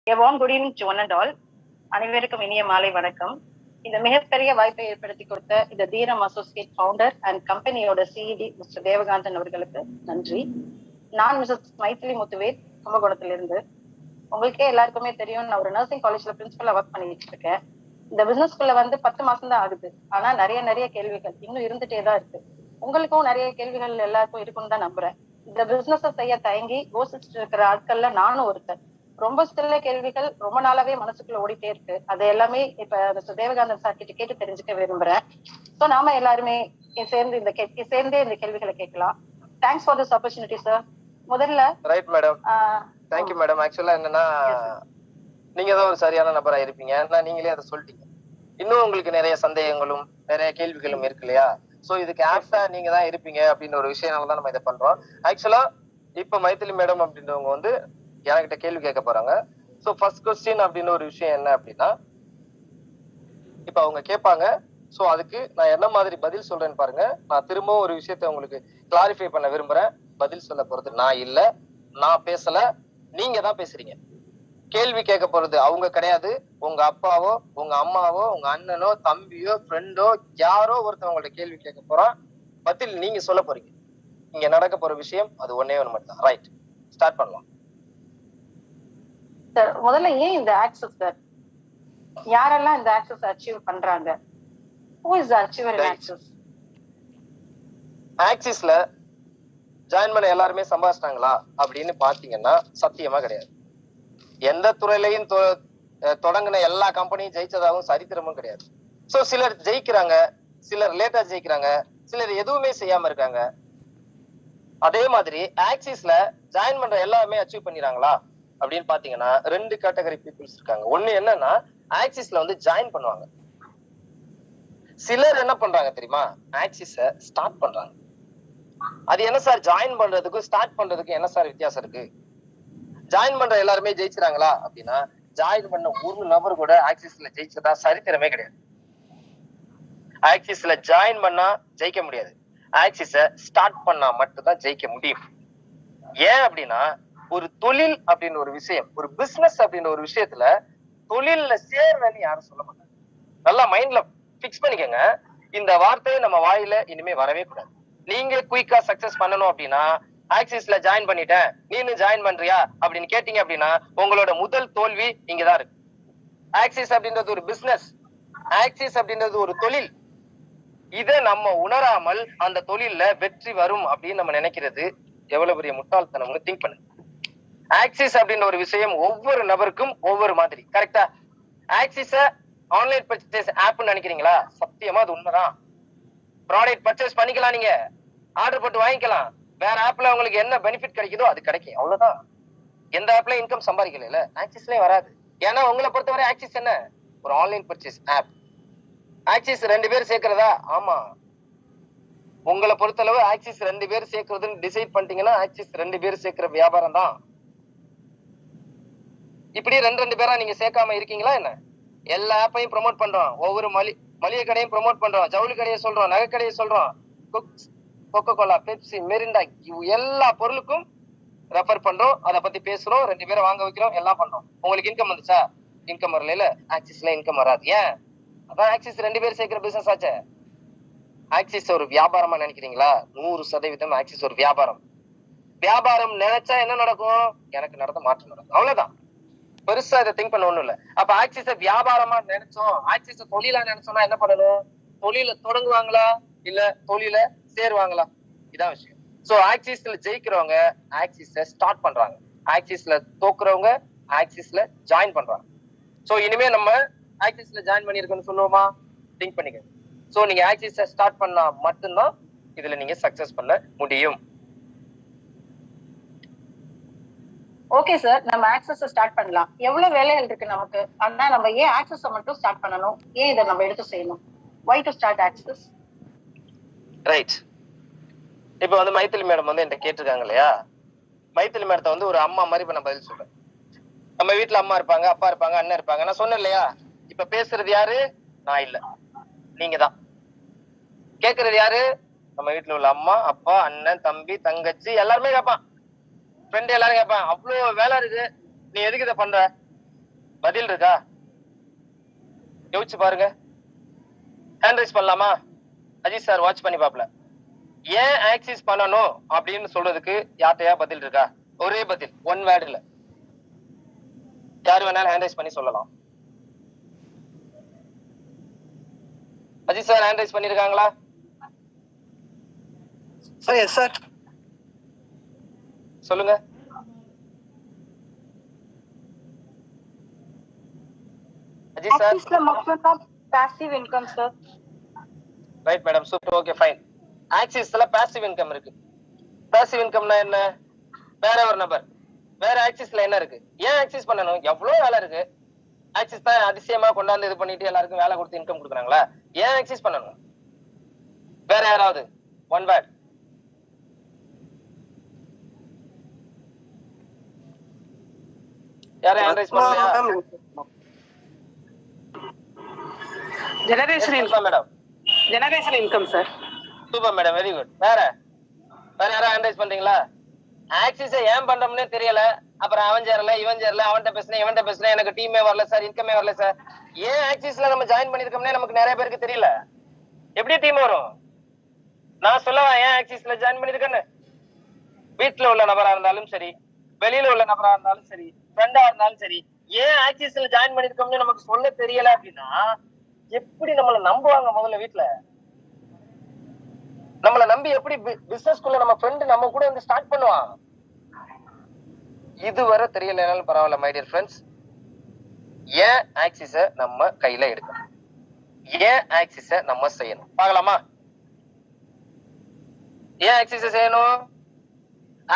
A warm good evening to one and all. அனைவருக்கும் இனிய மாலை வணக்கம். இந்த மிகப்பெரிய வாய்ப்பை ஏற்படுத்தி கொடுத்த இந்த தீரம் அசோசியேட் ஃபவுண்டர் அண்ட் கம்பெனியோட சிஇடி மிஸ்டர் தேவகாந்தன் அவர்களுக்கு நன்றி. நான் மிஸ்ஸஸ் மைத்திலி முத்துவேல், கும்பகோணத்திலிருந்து. உங்களுக்கே எல்லாருக்குமே தெரியும், நான் ஒரு நர்சிங் காலேஜ்ல பிரின்சிபலா ஒர்க் பண்ணிட்டு இருக்கேன். இந்த பிசினஸ்குள்ள 10 மாசம் தான் ஆகுது. ஆனா நிறைய கேள்விகள் இன்னும் இருந்துட்டே தான் இருக்கு. உங்களுக்கும் நிறைய கேள்விகள் எல்லாருக்கும் இருக்குன்னு தான் நம்புறேன். இந்த பிசினஸ செய்ய தயங்கி யோசிச்சுட்டு இருக்கிற ஆட்கள்ல நானும் ஒருத்தர். ரொம்ப சில கேள்விகள் ரொம்ப நாளாவே மனசுக்குள்ள ஓடிட்டே இருக்கு. அது எல்லாமே இப்ப மிஸ்டர் தேவகாந்தன் சார் கிட்ட கேட்டு தெரிஞ்சுக்க விரும்புறேன். சோ நாம எல்லாருமே சேர்ந்தே இந்த கேள்விகளை கேட்கலாம். Thanks for this opportunity sir. முதல்ல ரைட் மேடம், தேங்க்யூ மேடம். ஆக்சுவலா என்னன்னா, நீங்க தான் ஒரு சரியான நபரா இருப்பீங்க. ஏன்னா நீங்களே அதை சொல்லிட்டீங்க. இன்னும் உங்களுக்கு நிறைய சந்தேகங்களும் நிறைய கேள்விகளும் இருக்கு இல்லையா? சோ இதுக்கு ஆப்டா நீங்க தான் இருப்பீங்க அப்படின்னு ஒரு விஷயம்னாலதான் நம்ம இதை பண்றோம். ஆக்சுவலா இப்ப மைத்திலி மேடம் அப்படின்றவங்க என்கிட்ட கேள்வி கேட்க போறாங்க. சோ ஃபர்ஸ்ட் கொஸ்டின் அப்படின்னு ஒரு விஷயம் என்ன அப்படின்னா, இப்ப அவங்க கேட்பாங்க. சோ அதுக்கு நான் என்ன மாதிரி பதில் சொல்றேன்னு பாருங்க. நான் திரும்பவும் ஒரு விஷயத்த உங்களுக்கு கிளாரிஃபை பண்ண விரும்புறேன். பதில் சொல்ல போறது நான் இல்ல, நான் பேசல, நீங்க தான் பேசுறீங்க. கேள்வி கேட்க போறது அவங்க கிடையாது. உங்க அப்பாவோ, உங்க அம்மாவோ, உங்க அண்ணனோ, தம்பியோ, ஃப்ரெண்டோ, யாரோ ஒருத்தவங்களோட கேள்வி கேட்க போறான். பதில் நீங்க சொல்ல போறீங்க. இங்க நடக்க போற விஷயம் அது ஒன்னே ஒண்ணு மட்டும் தான். ரைட், ஸ்டார்ட் பண்ணலாம். சார், முதல்ல ஏன் இந்த ஆக்சஸ் சார்? யாரெல்லாம் இந்த ஆக்சஸ் அச்சீவ் பண்றாங்க? Who is the achiever in Axis? ஆக்சிஸ்ல ஜாயின் பண்ண எல்லாருமே சம்பாதிச்சிட்டாங்களா அப்படின்னு பாத்தீங்கன்னா சத்தியமா கிடையாது. எந்த துறையிலையும் தொடங்கின எல்லா கம்பெனியும் ஜெயிச்சதாகவும் சரித்திரமும் கிடையாது. சோ சிலர் ஜெயிக்கிறாங்க, சிலர் லேட்டா ஜெயிக்கிறாங்க, சிலர் எதுவுமே செய்யாம இருக்காங்க. அதே மாதிரி ஆக்சிஸ்ல ஜாயின் பண்ற எல்லாருமே அச்சீவ் பண்ணிடுறாங்களா அப்படின்னு பாத்தீங்கன்னா 2 கேட்டகரி பீப்புள்ஸ் இருக்காங்க. ஒண்ணு என்னன்னா, ஆக்சிஸ்ல ஜாயின் பண்ணுவாங்க. சிலர் என்ன பண்றாங்க தெரியுமா? ஆக்சிஸ ஸ்டார்ட் பண்றாங்க. அது என்ன சார், ஜாயின் பண்றதுக்கும் ஸ்டார்ட் பண்றதுக்கும் என்ன சார் வித்தியாசம் இருக்கு? ஜாயின் பண்ற எல்லாருமே ஜெயிச்சிராங்களா அப்படின்னா, ஜாயின் பண்ண ஒரு நபர் கூட ஆக்சிஸ்ல ஜெயிச்சதா சரித்திரமே கிடையாது. ஆக்சிஸ்ல ஜாயின் பண்ணா ஜெயிக்க முடியாது. ஆக்சிஸ ஸ்டார்ட் பண்ணா மட்டும்தான் ஜெயிக்க முடியும். ஏன் அப்படின்னா, ஒரு தொழில் அப்படின்னு ஒரு விஷயம், ஒரு பிசினஸ் அப்படின்னு ஒரு விஷயத்துல தொழில்ல சேர்றன்னு யாரும் சொல்ல மாட்டாங்க. நல்லா மைண்ட்ல பிக்ஸ் பண்ணிக்கங்க. இந்த வார்த்தையை நம்ம வாயில இனிமே வரவே கூடாது. நீங்க குயிக்கா சக்சஸ் பண்ணணும் அப்படின்னா, ஆக்சிஸ்ல ஜாயின் பண்ணிட்டேன், நீனு ஜாயின் பண்றியா அப்படின்னு கேட்டீங்க அப்படின்னா, உங்களோட முதல் தோல்வி இங்கதான் இருக்கு. ஆக்சிஸ் அப்படின்றது ஒரு பிசினஸ், ஆக்சிஸ் அப்படின்றது ஒரு தொழில். இதை நம்ம உணராமல் அந்த தொழில்ல வெற்றி வரும் அப்படின்னு நம்ம நினைக்கிறது எவ்வளவு பெரிய முட்டாள்தனம்னு திங்க் பண்ணுங்க. ஆக்சிஸ் அப்படின்ற ஒரு விஷயம் ஒவ்வொரு நபருக்கும் ஒவ்வொரு மாதிரி. கரெக்டா? ஆக்சிஸ ஆன்லைன் பர்ச்சேஸ் ஆப்னு நினைக்கிறீங்களா? சத்தியமா அது உண்மைதான். ப்ராடக்ட் பர்ச்சேஸ் பண்ணிக்கலாம், நீங்க ஆர்டர் போட்டு வாங்கிக்கலாம். வேற ஆப்ல உங்களுக்கு என்ன பெனிஃபிட் கிடைக்குதோ அது கிடைக்கும், அவ்வளவுதான். எந்த ஆப்ல இன்கம் சம்பாதிக்கல, ஆக்சிஸ்லயும் வராது. ஏன்னா உங்களை பொறுத்தவரை ஆக்சிஸ் என்ன? ஒரு ஆன்லைன் பர்ச்சேஸ் ஆப். ஆக்சிஸ் 2 பேர் சேர்க்கிறதா? ஆமா, உங்களை பொறுத்தளவு ஆக்சிஸ் 2 பேர் சேர்க்கிறதுன்னு டிசைட் பண்ணிட்டீங்கன்னா ஆக்சிஸ் 2 பேர் சேர்க்கிற வியாபாரம் தான். இப்படி 2 பேரா நீங்க சேர்க்காம இருக்கீங்களா என்ன? எல்லா ஆப்பையும் ப்ரொமோட் பண்றோம். ஒவ்வொரு மளிகை கடையும் ப்ரொமோட் பண்றோம், ஜவுளி கடையை சொல்றோம், நகை கடையை சொல்றோம், கொக்கோ கோலா, பெப்சி, மெரிண்டா, எல்லா பொருளுக்கும் ரெஃபர் பண்றோம், அதை பத்தி பேசுறோம், 2 பேரை வாங்க வைக்கிறோம், எல்லாம் பண்றோம். உங்களுக்கு இன்கம் வந்துச்சா? இன்கம் வரல. ஆக்சிஸ்ல இன்கம் வராது. ஏன்? அதான் ஆக்சிஸ் 2 பேர் சேர்க்கிற பிசினஸ் ஆச்சு. ஆக்சிஸ் ஒரு வியாபாரமா நினைக்கிறீங்களா? 100% ஆக்சிஸ் ஒரு வியாபாரம். வியாபாரம் நினைச்சா என்ன நடக்கும்? எனக்கு நடந்த மாற்றம் நடக்கும், அவ்வளவுதான். பெருசா இதை திங்க் பண்ண ஒண்ணும் இல்ல. அப்ப ஆக்சிஸ வியாபாரமா நினைச்சோம், ஆக்சிஸ தொழிலா நினைச்சோம்னா என்ன பண்ணணும்? தொழில தொடங்குவாங்களா இல்ல தொழில சேருவாங்களா? இதான் விஷயம். சோ ஆக்சிஸ்ல ஜெயிக்கிறவங்க ஆக்சிஸ ஸ்டார்ட் பண்றாங்க, ஆக்சிஸ்ல தோக்குறவங்க ஆக்சிஸ்ல ஜாயின் பண்றாங்க. சோ இனிமே நம்ம ஆக்சிஸ்ல ஜாயின் பண்ணிருக்கோம்னு சொல்லுவோமா? திங்க் பண்ணிக்க. சோ நீங்க ஆக்சிஸ ஸ்டார்ட் பண்ணா மட்டும்தான் இதுல நீங்க சக்சஸ் பண்ண முடியும். ஓகே சார், நம்ம ஆக்சஸ் ஸ்டார்ட் பண்ணலாம். எவ்வளவு வேலைகள் இருக்கு நமக்கு, ஆனா நம்ம ஏன் ஆக்சஸ் மட்டும் ஸ்டார்ட் பண்ணணும்? ஏன் இதை நம்ம எடுத்து செய்யணும்? why to start access? Right. இப்ப மைத்திலி மேடம் என்கிட்ட கேட்டிருக்காங்க இல்லையா? மைத்திலி மேடத்தை ஒரு அம்மா மாதிரி இப்ப நான் பதில் சொல்றேன். நம்ம வீட்டுல அம்மா இருப்பாங்க, அப்பா இருப்பாங்க, அண்ணன் இருப்பாங்க. நான் சொன்னேன் இல்லையா? இப்ப பேசுறது யாரு? நான் இல்ல, நீங்க தான். கேக்குறது யாரு? நம்ம வீட்டுல உள்ள அம்மா, அப்பா, அண்ணன், தம்பி, தங்கச்சி எல்லாருமே கேட்பான். ஃப்ரெண்ட் எல்லாரும் கேட்பான், அவ்வளவு வேலை இருக்கு, நீ எதுக்கு இதை பண்ற? பதில் இருக்கா? யோசிச்சு பாருங்க. ஹேண்ட் ரைஸ் பண்ணலாமா? அஜித் சார் வாட்ச் பண்ணி பாப்பல. ஏன் ஆக்சிஸ் பண்ணணும் அப்படின்னு சொல்றதுக்கு யார்ட்டையா பதில் இருக்கா? ஒரே பதில், ஒன் வேர்டுல. யாரு வேணாலும் ஹேண்ட் ரைஸ் பண்ணி சொல்லலாம். அஜித் சார் ஹேண்ட் ரைஸ் பண்ணிருக்காங்களா? Sir yes sir. சொல்லுங்க. அஜித் சார். ஆக்சிஸ்ல மட்டும்தான் passive income sir. Right madam, super, okay fine. ஆக்சிஸ்ல பாசிவ் இன்கம் இருக்கு. பாசிவ் இன்கம்னா என்ன? வேற ஒரு நபர் வேற ஆக்சிஸ்ல என்ன இருக்கு? ஏன் ஆக்சிஸ் பண்ணணும்? எவ்வளவு வேலை இருக்கு. ஆக்சிஸ் தான் அதிசயமா கொண்டாந்து இது பண்ணிட்டு எல்லாருக்கும் வேலை கொடுத்து இன்கம் கொடுக்குறாங்களா? ஏன் ஆக்சிஸ் பண்ணணும்? வேற யாராவது ஒன் வேர்ட். யாரும் ஹேண்ட் ரைஸ் பண்ணலையா? Generation income madam. Generation income sir. Super madam, very good. வேற யாரும் ஹேண்ட் ரைஸ் பண்றீங்களா? ஆக்சிஸ் ஏன் பண்றோம்னே தெரியல. அப்புறம் அவன் சேரல, இவன் சேரல, அவன்கிட்ட பேசுனேன், இவன்கிட்ட பேசுனேன், எனக்கு டீமே வரல சார், இன்கமே வரல சார். ஏன் ஆக்சிஸ்ல நம்ம ஜாயின் பண்ணிருக்கோம்னே நமக்கு நிறைய பேருக்கு தெரியல. எப்படி டீம் வரும்? நான் சொல்லவா ஏன் ஆக்சிஸ்ல ஜாயின் பண்ணிருக்கேன்னு? வீட்டுல உள்ள நபரா இருந்தாலும் சரி, வெளியில உள்ள நபரா இருந்தாலும் சரி, ஃப்ரெண்டா இருந்தாலும் சரி, ஏன் ஆக்சிஸ்ல ஜாயின் பண்ணிருக்கோம்னு நமக்கு சொல்ல தெரியல அப்படின்னா எப்படி நம்மள நம்புவாங்க? முதல்ல வீட்டுல நம்மள நம்பி எப்படி பிசினஸ்க்குள்ள நம்ம ஃப்ரெண்ட் நம்ம கூட வந்து ஸ்டார்ட் பண்ணுவான்? இதுவரை தெரியலனாலும் பரவாயில்ல மை டியர் ஃப்ரெண்ட்ஸ். ஏன் ஆக்சிஸ நம்ம கையில எடுக்கணும்? ஏன் ஆக்சிஸ நம்ம செய்யணும்? பார்க்கலாமா? ஏன் ஆக்சிஸ செய்யணும்?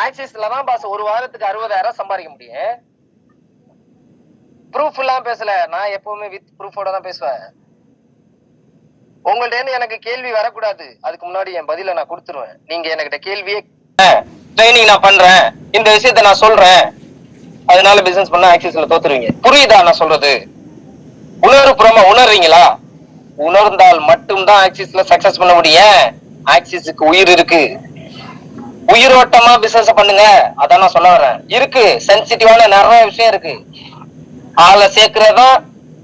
ஆக்சிஸ்ல தான் பாஸ் ஒரு வாரத்துக்கு 60,000 சம்பாதிக்க முடியும். ப்ரூஃப் எல்லாம் பேசல, நான் எப்பவுமே வித் ப்ரூஃபோட தான் பேசுவேன். உங்கள்ட்ட இருந்து எனக்கு கேள்வி வரக்கூடாது, அதுக்கு முன்னாடி என் பதில நான் கொடுத்துருவேன். நீங்க என்கிட்ட கேள்வியே ட்ரைனிங் நான் பண்றேன், இந்த விஷயத்த நான் சொல்றேன், அதனால பிசினஸ் பண்ண ஆக்சிஸ்ல தோத்துருவீங்க. புரியுதா நான் சொல்றது? உணர்வுபூர்வமா உணர்றீங்களா? உணர்ந்தால் மட்டும்தான் ஆக்சிஸ்ல சக்சஸ் பண்ண முடியும். ஆக்சிஸுக்கு உயிர் இருக்கு. உயிரோட்டமா பிசினஸ் பண்ணுங்க, அதான் நான் சொல்ல வரேன். இருக்கு, சென்சிட்டிவான நிறைய விஷயம் இருக்கு. ஆளை சேர்க்கிறதா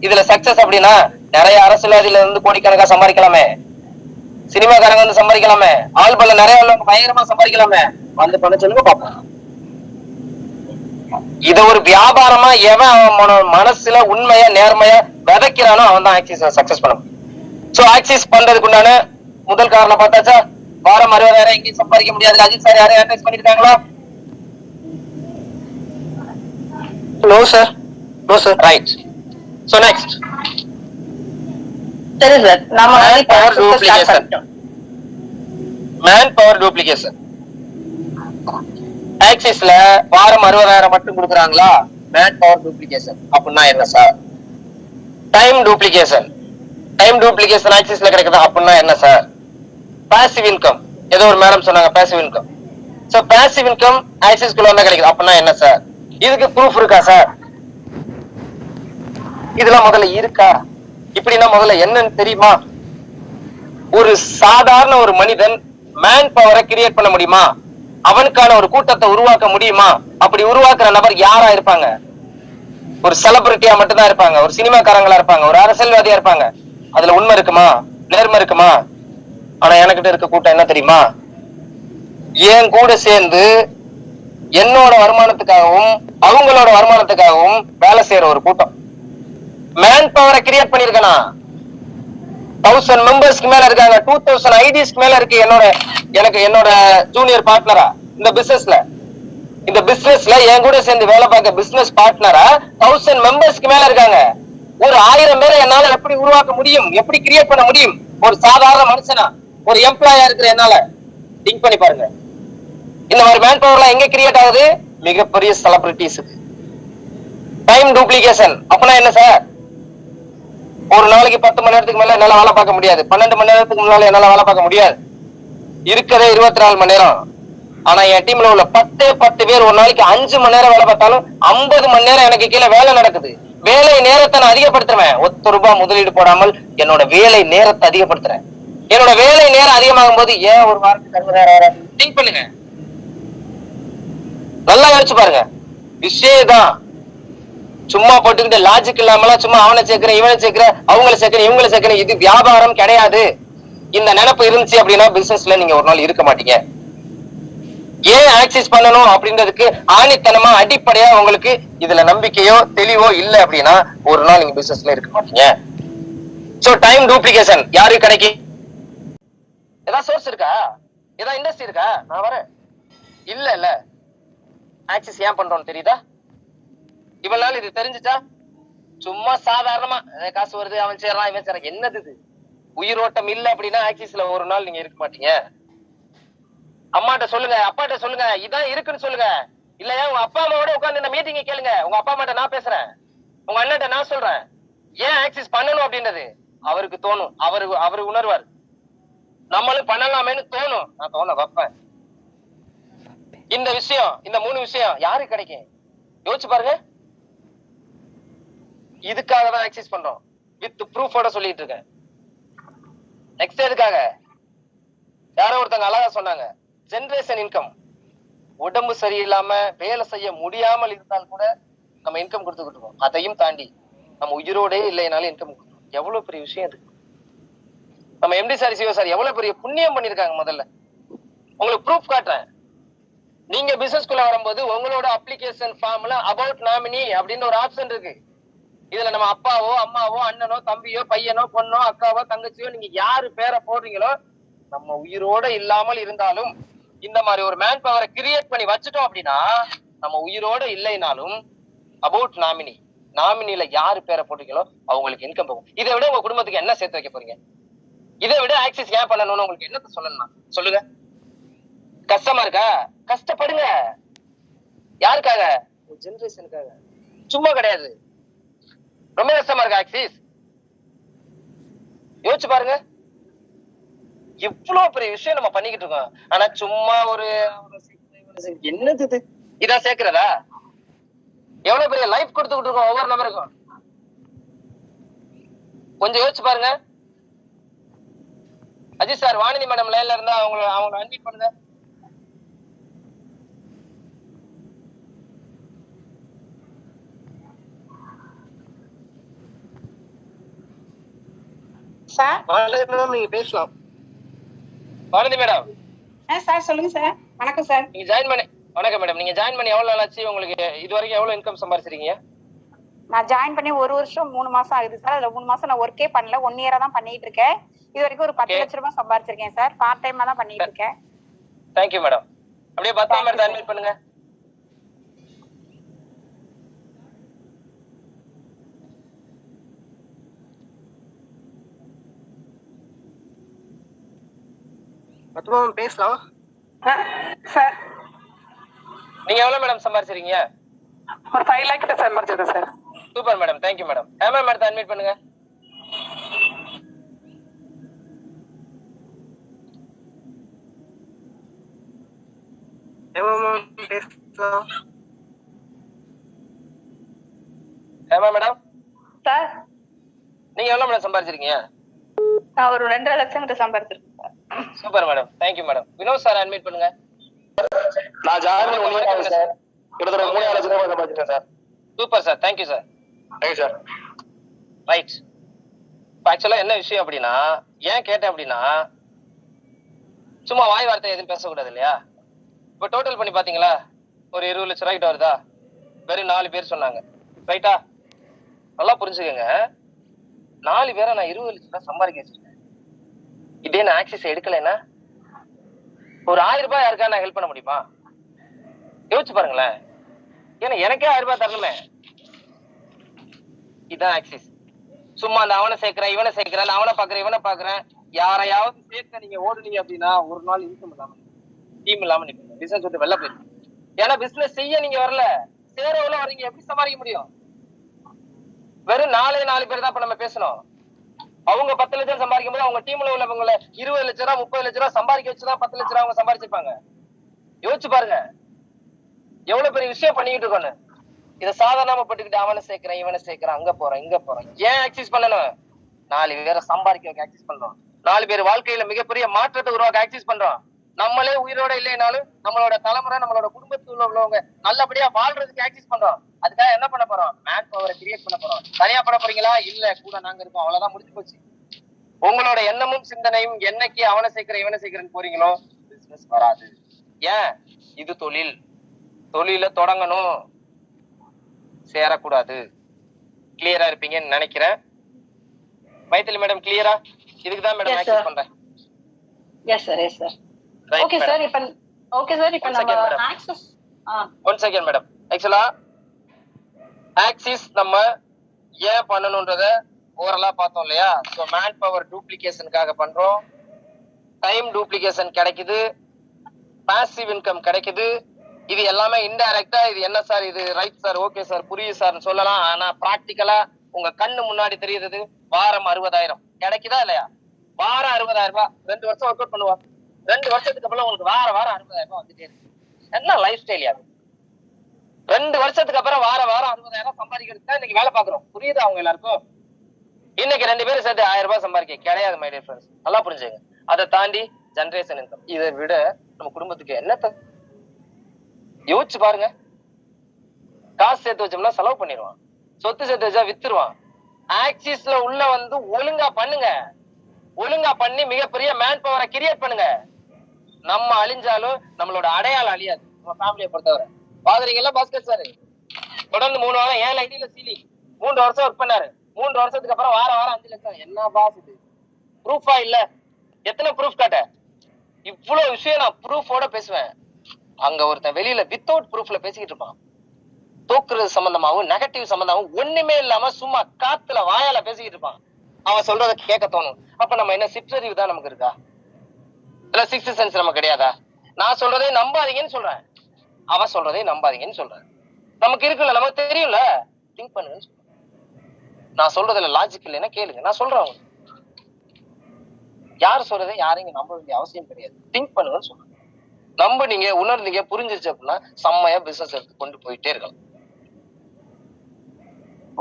இதுல சக்சஸ். அப்படின்னா நிறைய அரசியல்வாதியில இருந்து கோடிக்கணக்கா சம்பாதிக்கலாமே, சினிமாக்காரங்க வந்து சம்பாதிக்கலாமே, ஆள்பல்ல நிறைய பயங்கரமா சம்பாதிக்கலாமே. வந்து பண்ண சொல்லுங்க பாப்போம். இத ஒரு வியாபாரமா எவன் அவன் மனசுல உண்மையா நேர்மையா விதைக்கிறானோ அவன் தான் ஆக்சிஸ் சக்சஸ் பண்ண முடியும். சோ ஆக்சிஸ் பண்றதுக்கு உண்டான முதல் காரணம் பார்த்தாச்சா? வாரம் 60,000 எங்கேயும் சம்பாதிக்க முடியாது. அஜித் சார் யாரையும் அட்வைஸ் பண்ணிருக்காங்களா? No sir, no sir. Right. So next சரி சார், நாம power duplication. Man power duplication. ஆக்சிஸ்ல வாரம் 60,000 மட்டும் கொடுக்குறாங்களா? Man power duplication. அப்படின்னா என்ன sir? Time duplication. Time duplication ஆக்சிஸ்ல கிடைக்குதா? அப்படின்னா என்ன சார்? Passive income. ஏதோ ஒரு மேடம் சொன்னாங்க passive income. So passive income ஆக்சிஸ்க்குள்ள வந்தா கிடைக்குது. அப்படின்னா என்ன சார்? இதுக்கு ப்ரூஃப் இருக்கா சார்? இதெல்லாம் முதல்ல இருக்கா? இப்படின்னா முதல்ல என்னன்னு தெரியுமா? ஒரு சாதாரண ஒரு மனிதன் மேன் பவரை கிரியேட் பண்ண முடியுமா? அவனுக்கான ஒரு கூட்டத்தை உருவாக்க முடியுமா? அப்படி உருவாக்குற நபர் யாரா இருப்பாங்க? ஒரு செலிபிரிட்டியா மட்டும்தான் இருப்பாங்க, ஒரு சினிமாக்காரங்களா இருப்பாங்க, ஒரு அரசியல்வாதியா இருப்பாங்க. அதுல உண்மை இருக்குமா? நேர்மை இருக்குமா? ஆனா எனக்கிட்ட இருக்க கூட்டம் என்ன தெரியுமா? என் கூட சேர்ந்து என்னோட வருமானத்துக்காகவும் அவங்களோட வருமானத்துக்காகவும் வேலை செய்யற ஒரு கூட்டம். மேன் பவரை கிரியேட் பண்ணிருக்கனா 1000 மெம்பர்ஸ்க்கு மேல இருக்காங்க, 2000 ஐடிஸ்க்கு மேல இருக்கு. என்னோட ஜூனியர் பார்ட்னரா இந்த பிசினஸ்ல என் கூட சேர்ந்து வேலை பார்க்க பிசினஸ் பார்ட்னரா 1000 மெம்பர்ஸ்க்கு மேல இருக்காங்க. ஒரு 1000 பேரை என்னால எப்படி உருவாக்க முடியும்? எப்படி கிரியேட் பண்ண முடியும்? ஒரு சாதாரண மனுஷனா, ஒரு எம்ப்ளாயா இருக்கிற என்னால திங்க் பண்ணி பாருங்க. இந்த மாதிரி மேன் பவர்லாம் எங்க கிரியேட் ஆகுது? மிகப்பெரிய செலிபிரிட்டிஸ்க்கு. டைம் டூப்ளிகேஷன் அப்படின்னா என்ன சார்? ஒரு நாளைக்கு 10 மணி நேரத்துக்கு மேல என்னால வேலை பார்க்க முடியாது, 12 மணி நேரத்துக்கு முன்னால என்னால வேலை பார்க்க முடியாது. இருக்கதே 24 மணி நேரம். ஆனா என் டீம்ல உள்ள 10 பேர் ஒரு நாளைக்கு 5 மணி நேரம் வேலை பார்த்தாலும் 50 மணி நேரம் எனக்கு கீழே வேலை நடக்குது. வேலை நேரத்தை நான் அதிகப்படுத்துறேன். ₹1 முதலீடு போடாமல் என்னோட வேலை நேரத்தை அதிகப்படுத்துறேன். என்னோட வேலை நேரம் அதிகமாகும் போது ஏன் ஒரு வாரத்துக்கு 60,000 திங்க் பண்ணுங்க, நல்லா யோசிச்சு பாருங்க. விஷயம் தான். சும்மா போட்டுக்கிட்டு லாஜிக் இல்லாமலாம் சும்மா அவனை சேர்க்கிறேன் இவனை சேர்க்கிறேன் அவங்களை சேர்க்கிறேன் இவங்களை சேர்க்கிறேன், இது வியாபாரம் கிடையாது. இந்த நினைப்பு இருந்துச்சு அப்படின்னா பிசினஸ்ல நீங்க ஒரு நாள் இருக்க மாட்டீங்க. ஏன் ஆக்சஸ் பண்ணணும் அப்படின்றதுக்கு ஆணித்தனமா அடிப்படையா உங்களுக்கு இதுல நம்பிக்கையோ தெளிவோ இல்ல அப்படின்னா ஒரு நாள் நீங்க பிசினஸ்ல இருக்க மாட்டீங்க. சோ டைம் டூப்ளிகேஷன் யாரு கிடைக்கு? ஏதாவது சோர்ஸ் இருக்கா? ஏதாவது இண்டஸ்ட்ரி இருக்கா? நான் வரேன். இல்ல ஆக்சஸ் ஏன் பண்றோம்னு தெரியுதா? இவ்வளவு நாள் இது தெரிஞ்சுச்சா? சும்மா சாதாரணமா காசு வருது அவன் சேர்றான் இவன் சேர்றான், என்னது இது? உயிரோட்டம் இல்ல அப்படின்னா ஆக்சிஸ்ல ஒரு நாள் நீங்க இருக்க மாட்டீங்க. அம்மாட்ட சொல்லுங்க, அப்பாட்ட சொல்லுங்க, இதான் இருக்குன்னு சொல்லுங்க. இல்லையா உங்க அப்பா அம்மாவோட உட்கார்ந்து இந்த மீட்டிங்க கேளுங்க. உங்க அப்பா அம்மாட்ட நான் பேசுறேன், உங்க அண்ணன்ட்ட நான் சொல்றேன். ஏன் ஆக்சிஸ் பண்ணணும் அப்படின்றது அவருக்கு தோணும், அவரு உணர்வார். நம்மளும் பண்ணலாமேன்னு தோணும், நான் தோண வைப்பேன். இந்த விஷயம், இந்த 3 விஷயம் யாருக்கு கிடைக்கும்? யோசிச்சு பாருங்க. இதுக்காக தான் ஆக்சஸ் பண்றோம், வித் ப்ரூஃபோட சொல்லிட்டு இருக்கேன். நெக்ஸ்ட் எதுக்காக? யாரோ ஒருத்தங்க அழகா சொன்னாங்க, ஜெனரேஷன் இன்கம். உடம்பு சரியில்லாம வேலை செய்ய முடியாமல் இருந்தால் கூட நம்ம இன்கம் கொடுத்துக்கிட்டு இருக்கோம். அதையும் தாண்டி நம்ம உயிரோடே இல்லைனாலும் இன்கம் கொடுத்துருக்கோம். எவ்வளவு பெரிய விஷயம் அது. நம்ம எம்டி சார் சிவா சார் எவ்வளவு பெரிய புண்ணியம் பண்ணிருக்காங்க. முதல்ல உங்களுக்கு ப்ரூஃப் காட்டுறேன். நீங்க பிசினஸ்குள்ள வரும்போது உங்களோட அப்ளிகேஷன் ஃபார்ம்ல அபவுட் நாமினி அப்படின்னு ஒரு ஆப்ஷன் இருக்கு. இதுல நம்ம அப்பாவோ அம்மாவோ அண்ணனோ தம்பியோ பையனோ பொண்ணோ அக்காவோ தங்கச்சியோ நீங்க யாரு பேரை போடுறீங்களோ, நம்ம உயிரோட இல்லாமல் இருந்தாலும் இந்த மாதிரி ஒரு மேன் பவரை கிரியேட் பண்ணி வச்சுட்டோம் அப்படின்னா நம்ம உயிரோட இல்லைனாலும் அபவுட் நாமினி, நாமினில யாரு பேரை போடுறீங்களோ அவங்களுக்கு இன்கம் போகும். இதை விட உங்க குடும்பத்துக்கு என்ன சேர்த்து வைக்க போறீங்க? இதை விட ஆக்சஸ் ஏன் பண்ணணும்னு உங்களுக்கு என்னத்த சொல்லணும்னா சொல்லுங்க. கஷ்டமா இருக்கா? கஷ்டப்படுங்க. யாருக்காக? ஜெனரேஷனுக்காக. சும்மா கிடையாது. ரொம்ப கஷ்டமா இருக்கா ஆக்சிஸ்? யோசிச்சு பாருங்க. இவ்வளவு பெரிய விஷயம் நம்ம பண்ணிக்கிட்டு இருக்கோம். ஆனா சும்மா ஒரு என்னது இது? இதான் சேர்க்கிறதா? எவ்வளவு பெரிய லைஃப் கொடுத்துக்கிட்டு இருக்கோம் ஒவ்வொரு நபருக்கும். கொஞ்சம் யோசிச்சு பாருங்க. அஜித் சார், வாணிதி மேடம் லைன்ல இருந்தா அவங்க அன்மியூட் பண்ணுங்க. சார் நீங்க பேசலாம். வாணிதி மேடம். சார் சொல்லுங்க சார். வணக்கம் சார். நீங்க ஜாயின் பண்ணி வணக்கம் மேடம். நீங்க ஜாயின் பண்ணி எவ்வளவு நாள் ஆச்சு? உங்களுக்கு இது வரைக்கும் எவ்வளவு இன்கம் சம்பாதிச்சிருக்கீங்க? நான் ஜாயின் பண்ணி 1 வருஷம் 3 மாசம் ஆகுது சார். அதுல 3 மாசம் நான் ஒர்க்கே பண்ணல, 1 இயரா தான் பண்ணிட்டு இருக்கேன். இது வரைக்கும் ஒரு 10 லட்சம் ரூபாய் சம்பாதிச்சிருக்கேன் சார். பார்ட் டைமா தான் பண்ணிட்டு இருக்கேன். Thank you madam. அப்படியே 10ஆம் இடத்தை அட்மிட் பண்ணுங்க. பேசலாம் சார். நீங்க எவ்வளவு மேடம் சம்பாதிச்சிருக்கீங்க? ஒரு 5 லேக் கிட்ட சம்பாதிச்சிருக்கேன் sir. Super madam. Thank you madam. Hema மேடத்தை அட்மிட் பண்ணுங்க. பேசலாம். ஹேமா மேடம் சார், நீங்க எவ்வளவு மேடம் சம்பாதிச்சிருக்கீங்க? நான் ஒரு 2.5 லட்சம் கிட்ட சம்பாதிச்சிருக்கேன் sir. Super madam. Thank you madam. Vinod sir admit பண்ணுங்க. நான் ஜாயின் பண்ணி 1 இயர் ஆகுது சார். கிட்டத்தட்ட 3 லட்சம் ரூபாய் சம்பாதிச்சிட்டேன் sir. Super sir. Thank you sir. Thank you sir. Right. ஆக்சுவலா என்ன விஷயம் அப்படின்னா, ஏன் கேட்டேன் அப்படின்னா, சும்மா வாய் வார்த்தை எதுவும் பேசக்கூடாது இல்லையா? இப்ப டோட்டல் பண்ணி பாத்தீங்களா? ஒரு 20 லட்சம் ரைட் வருதா? வெறும் 4 பேர் சொன்னாங்க. ரைட்டா? நல்லா புரிஞ்சுக்கங்க. 4 பேரை நான் 20 லட்சம் ரூபாய் சம்பாதிக்க வச்சிருக்கேன். இதே நான் ஆக்சிஸ் எடுக்கலைன்னா ஒரு 1000 ரூபாய் யாருக்கா நான் ஹெல்ப் பண்ண முடியுமா? யோசிச்சு பாருங்களேன். ஏன்னா எனக்கே 1000 ரூபாய் தரணுமே. இதான் ஆக்சிஸ். சும்மா அந்த அவனை சேர்க்கிறேன் இவனை சேர்க்கிறேன், அவனை பாக்குறேன் இவனை பாக்குறேன், யாரையாவது சேர்க்க நீங்க ஓடுனீங்க அப்படின்னா ஒரு நாள் இன்கம் இல்லாம டீம் இல்லாம நிற்கும். பிசினஸ் விட்டு வெளில போயிடும். ஏன்னா பிசினஸ் செய்ய நீங்க வரல, சேரவுல வரீங்க. எப்படி சமாளிக்க முடியும்? வெறும் 4 பேர் தான் இப்ப நம்ம பேசணும். அவங்க 10 லட்சம் சம்பாதிக்கும் போது அவங்க டீம்ல உள்ளவங்களை 20 லட்சம் ரூபாய் 30 லட்சம் ரூபாய் சம்பாதிக்க வச்சுதான் 10 லட்சம் ரூபாய் அவங்க சம்பாதிச்சிருப்பாங்க. யோசிச்சு பாருங்க எவ்வளவு பெரிய விஷயம் பண்ணிக்கிட்டு இருக்கோன்னு. இதை சாதாரணமா பட்டுக்கிட்டு அவனை சேர்க்கிறேன் இவனை சேர்க்கிறேன், அங்க போறேன் இங்க போறேன். ஏன் ஆக்சிஸ் பண்ணணும்? 4 பேரை சம்பாதிக்க ஆக்சிஸ் பண்றோம். 4 பேர் வாழ்க்கையில மிகப்பெரிய மாற்றத்தை உருவாக்க ஆக்சிஸ் பண்றோம். நம்மளே உயிரோட இல்லைனாலும் நம்மளோட தலைமுறை நம்மளோட குடும்பத்துல உள்ளவங்க நல்லபடியா வாழ்றதுக்கு ஆக்சஸ் பண்றோம். அதுக்காக என்ன பண்ண போறோம்? மேன் பவரை கிரியேட் பண்ண போறோம். தனியா பண்ண போறீங்களா? இல்ல, கூட நாங்க இருக்கோம். அவ்வளவுதான், முடிஞ்சு போச்சு. உங்களோட எண்ணமும் சிந்தனையும் என்னைக்கு அவனை சேர்க்கிற இவனை சேர்க்கிறேன்னு போறீங்களோ பிசினஸ் வராது. ஏன்? இது தொழில். தொழில தொடங்கணும், சேரக்கூடாது. கிளியரா இருப்பீங்கன்னு நினைக்கிறேன். மைத்திலி மேடம் கிளியரா? இதுக்குதான் மேடம் ஆக்சஸ் பண்றேன். Yes sir, yes sir. Okay sir. இப்ப நம்ம ஆக்சஸ் ஒன் செகண்ட் மேடம். ஆக்சுவலா ஆக்சிஸ் நம்ம ஏன் பண்ணணும்ன்றத ஓரலா பார்த்தோம் இல்லையா? சோ மேன் பவர் டூப்ளிகேஷனுக்காக பண்றோம். டைம் டூப்ளிகேஷன் கிடைக்குது, பாசிவ் இன்கம் கிடைக்குது. இது எல்லாமே இன்டைரக்டா இது என்ன சார், இது ரைட் சார், ஓகே சார், புரியுது சார் சொல்லலாம். ஆனா பிராக்டிக்கலா உங்க கண்ணு முன்னாடி தெரியுது. வாரம் 60,000 கிடைக்குதா இல்லையா? வாரம் 60,000 ரூபாய். 2 வருஷம் ஒர்க் அவுட் பண்ணுவா. 2 வருஷத்துக்கு அப்புறம் உங்களுக்கு வாரம் 60,000 ரூபாய் வந்துட்டே இருக்கு. என்ன லைஃப் ஸ்டைல் அது? 2 வருஷத்துக்கு அப்புறம் வாரம் 60,000 சம்பாதிக்கிறதுக்கு தான் இன்னைக்கு வேலை பாக்குறோம். புரியுதா அவங்க எல்லாருக்கும்? இன்னைக்கு 2 பேரும் சேர்த்து 1000 ரூபாய் சம்பாதிக்க கிடையாது மை டியர் ஃப்ரெண்ட்ஸ். நல்லா புரிஞ்சுங்க. அதை தாண்டி ஜெனரேஷன் இன்கம். இதை விட நம்ம குடும்பத்துக்கு என்ன யோசிச்சு பாருங்க. காசு சேர்த்து வச்சோம்னா செலவு பண்ணிடுவான், சொத்து சேர்த்து வச்சா வித்துருவான். ஆக்சிஸ்ல உள்ள வந்து ஒழுங்கா பண்ணுங்க. ஒழுங்கா பண்ணி மிகப்பெரிய மேன் பவரை கிரியேட் பண்ணுங்க. நம்ம அழிஞ்சாலும் நம்மளோட அடையாளம் அழியாது. நம்ம ஃபேமிலியை பொறுத்தவரை பாக்குறீங்களா? பாஸ்கர் சார் தொடர்ந்து 3 வாரம் 7 ஐடியில சீலி 3 வருஷம் ஒர்க் பண்ணாரு. 3 வருஷத்துக்கு அப்புறம் வாரம் 5 லட்சம். என்ன பாஸ் இது? ப்ரூஃபா இல்ல? எத்தனை ப்ரூஃப் காட்ட? இவ்வளவு விஷயம் நான் ப்ரூஃபோட பேசுவேன். அங்க ஒருத்தன் வெளியில வித்தவுட் ப்ரூஃப்ல பேசிக்கிட்டு இருப்பான். தோக்குறது சம்பந்தமாவும் நெகட்டிவ் சம்பந்தமாவும் ஒண்ணுமே இல்லாம சும்மா காத்துல வாயால பேசிக்கிட்டு இருப்பான். அவன் சொல்றத கேட்க தோணும். அப்ப நம்ம என்ன சிற்றறிவு தான் நமக்கு இருக்கா? இல்ல சிக்ஸ்த் சென்ஸ் நமக்கு கிடையாதா? நான் சொல்றதே நம்பாதீங்கன்னு சொல்றேன், அவன் சொல்றதே நம்பாதீங்கன்னு சொல்றேன். நமக்கு இருக்குல்ல, நமக்கு தெரியும்ல. திங்க் பண்ணுங்கன்னு சொல்றேன். நான் சொல்றதுல லாஜிக் இல்லைன்னா கேளுங்க, நான் சொல்றேன். யார் சொல்றதை யாரையும் நம்ப வேண்டிய அவசியம் கிடையாது. திங்க் பண்ணுங்கன்னு சொல்றேன். நம்புனீங்க, உணர்ந்தீங்க, புரிஞ்சிருச்சு அப்படின்னா செம்மையா பிசினஸ் எடுத்து கொண்டு போயிட்டே இருக்கலாம்.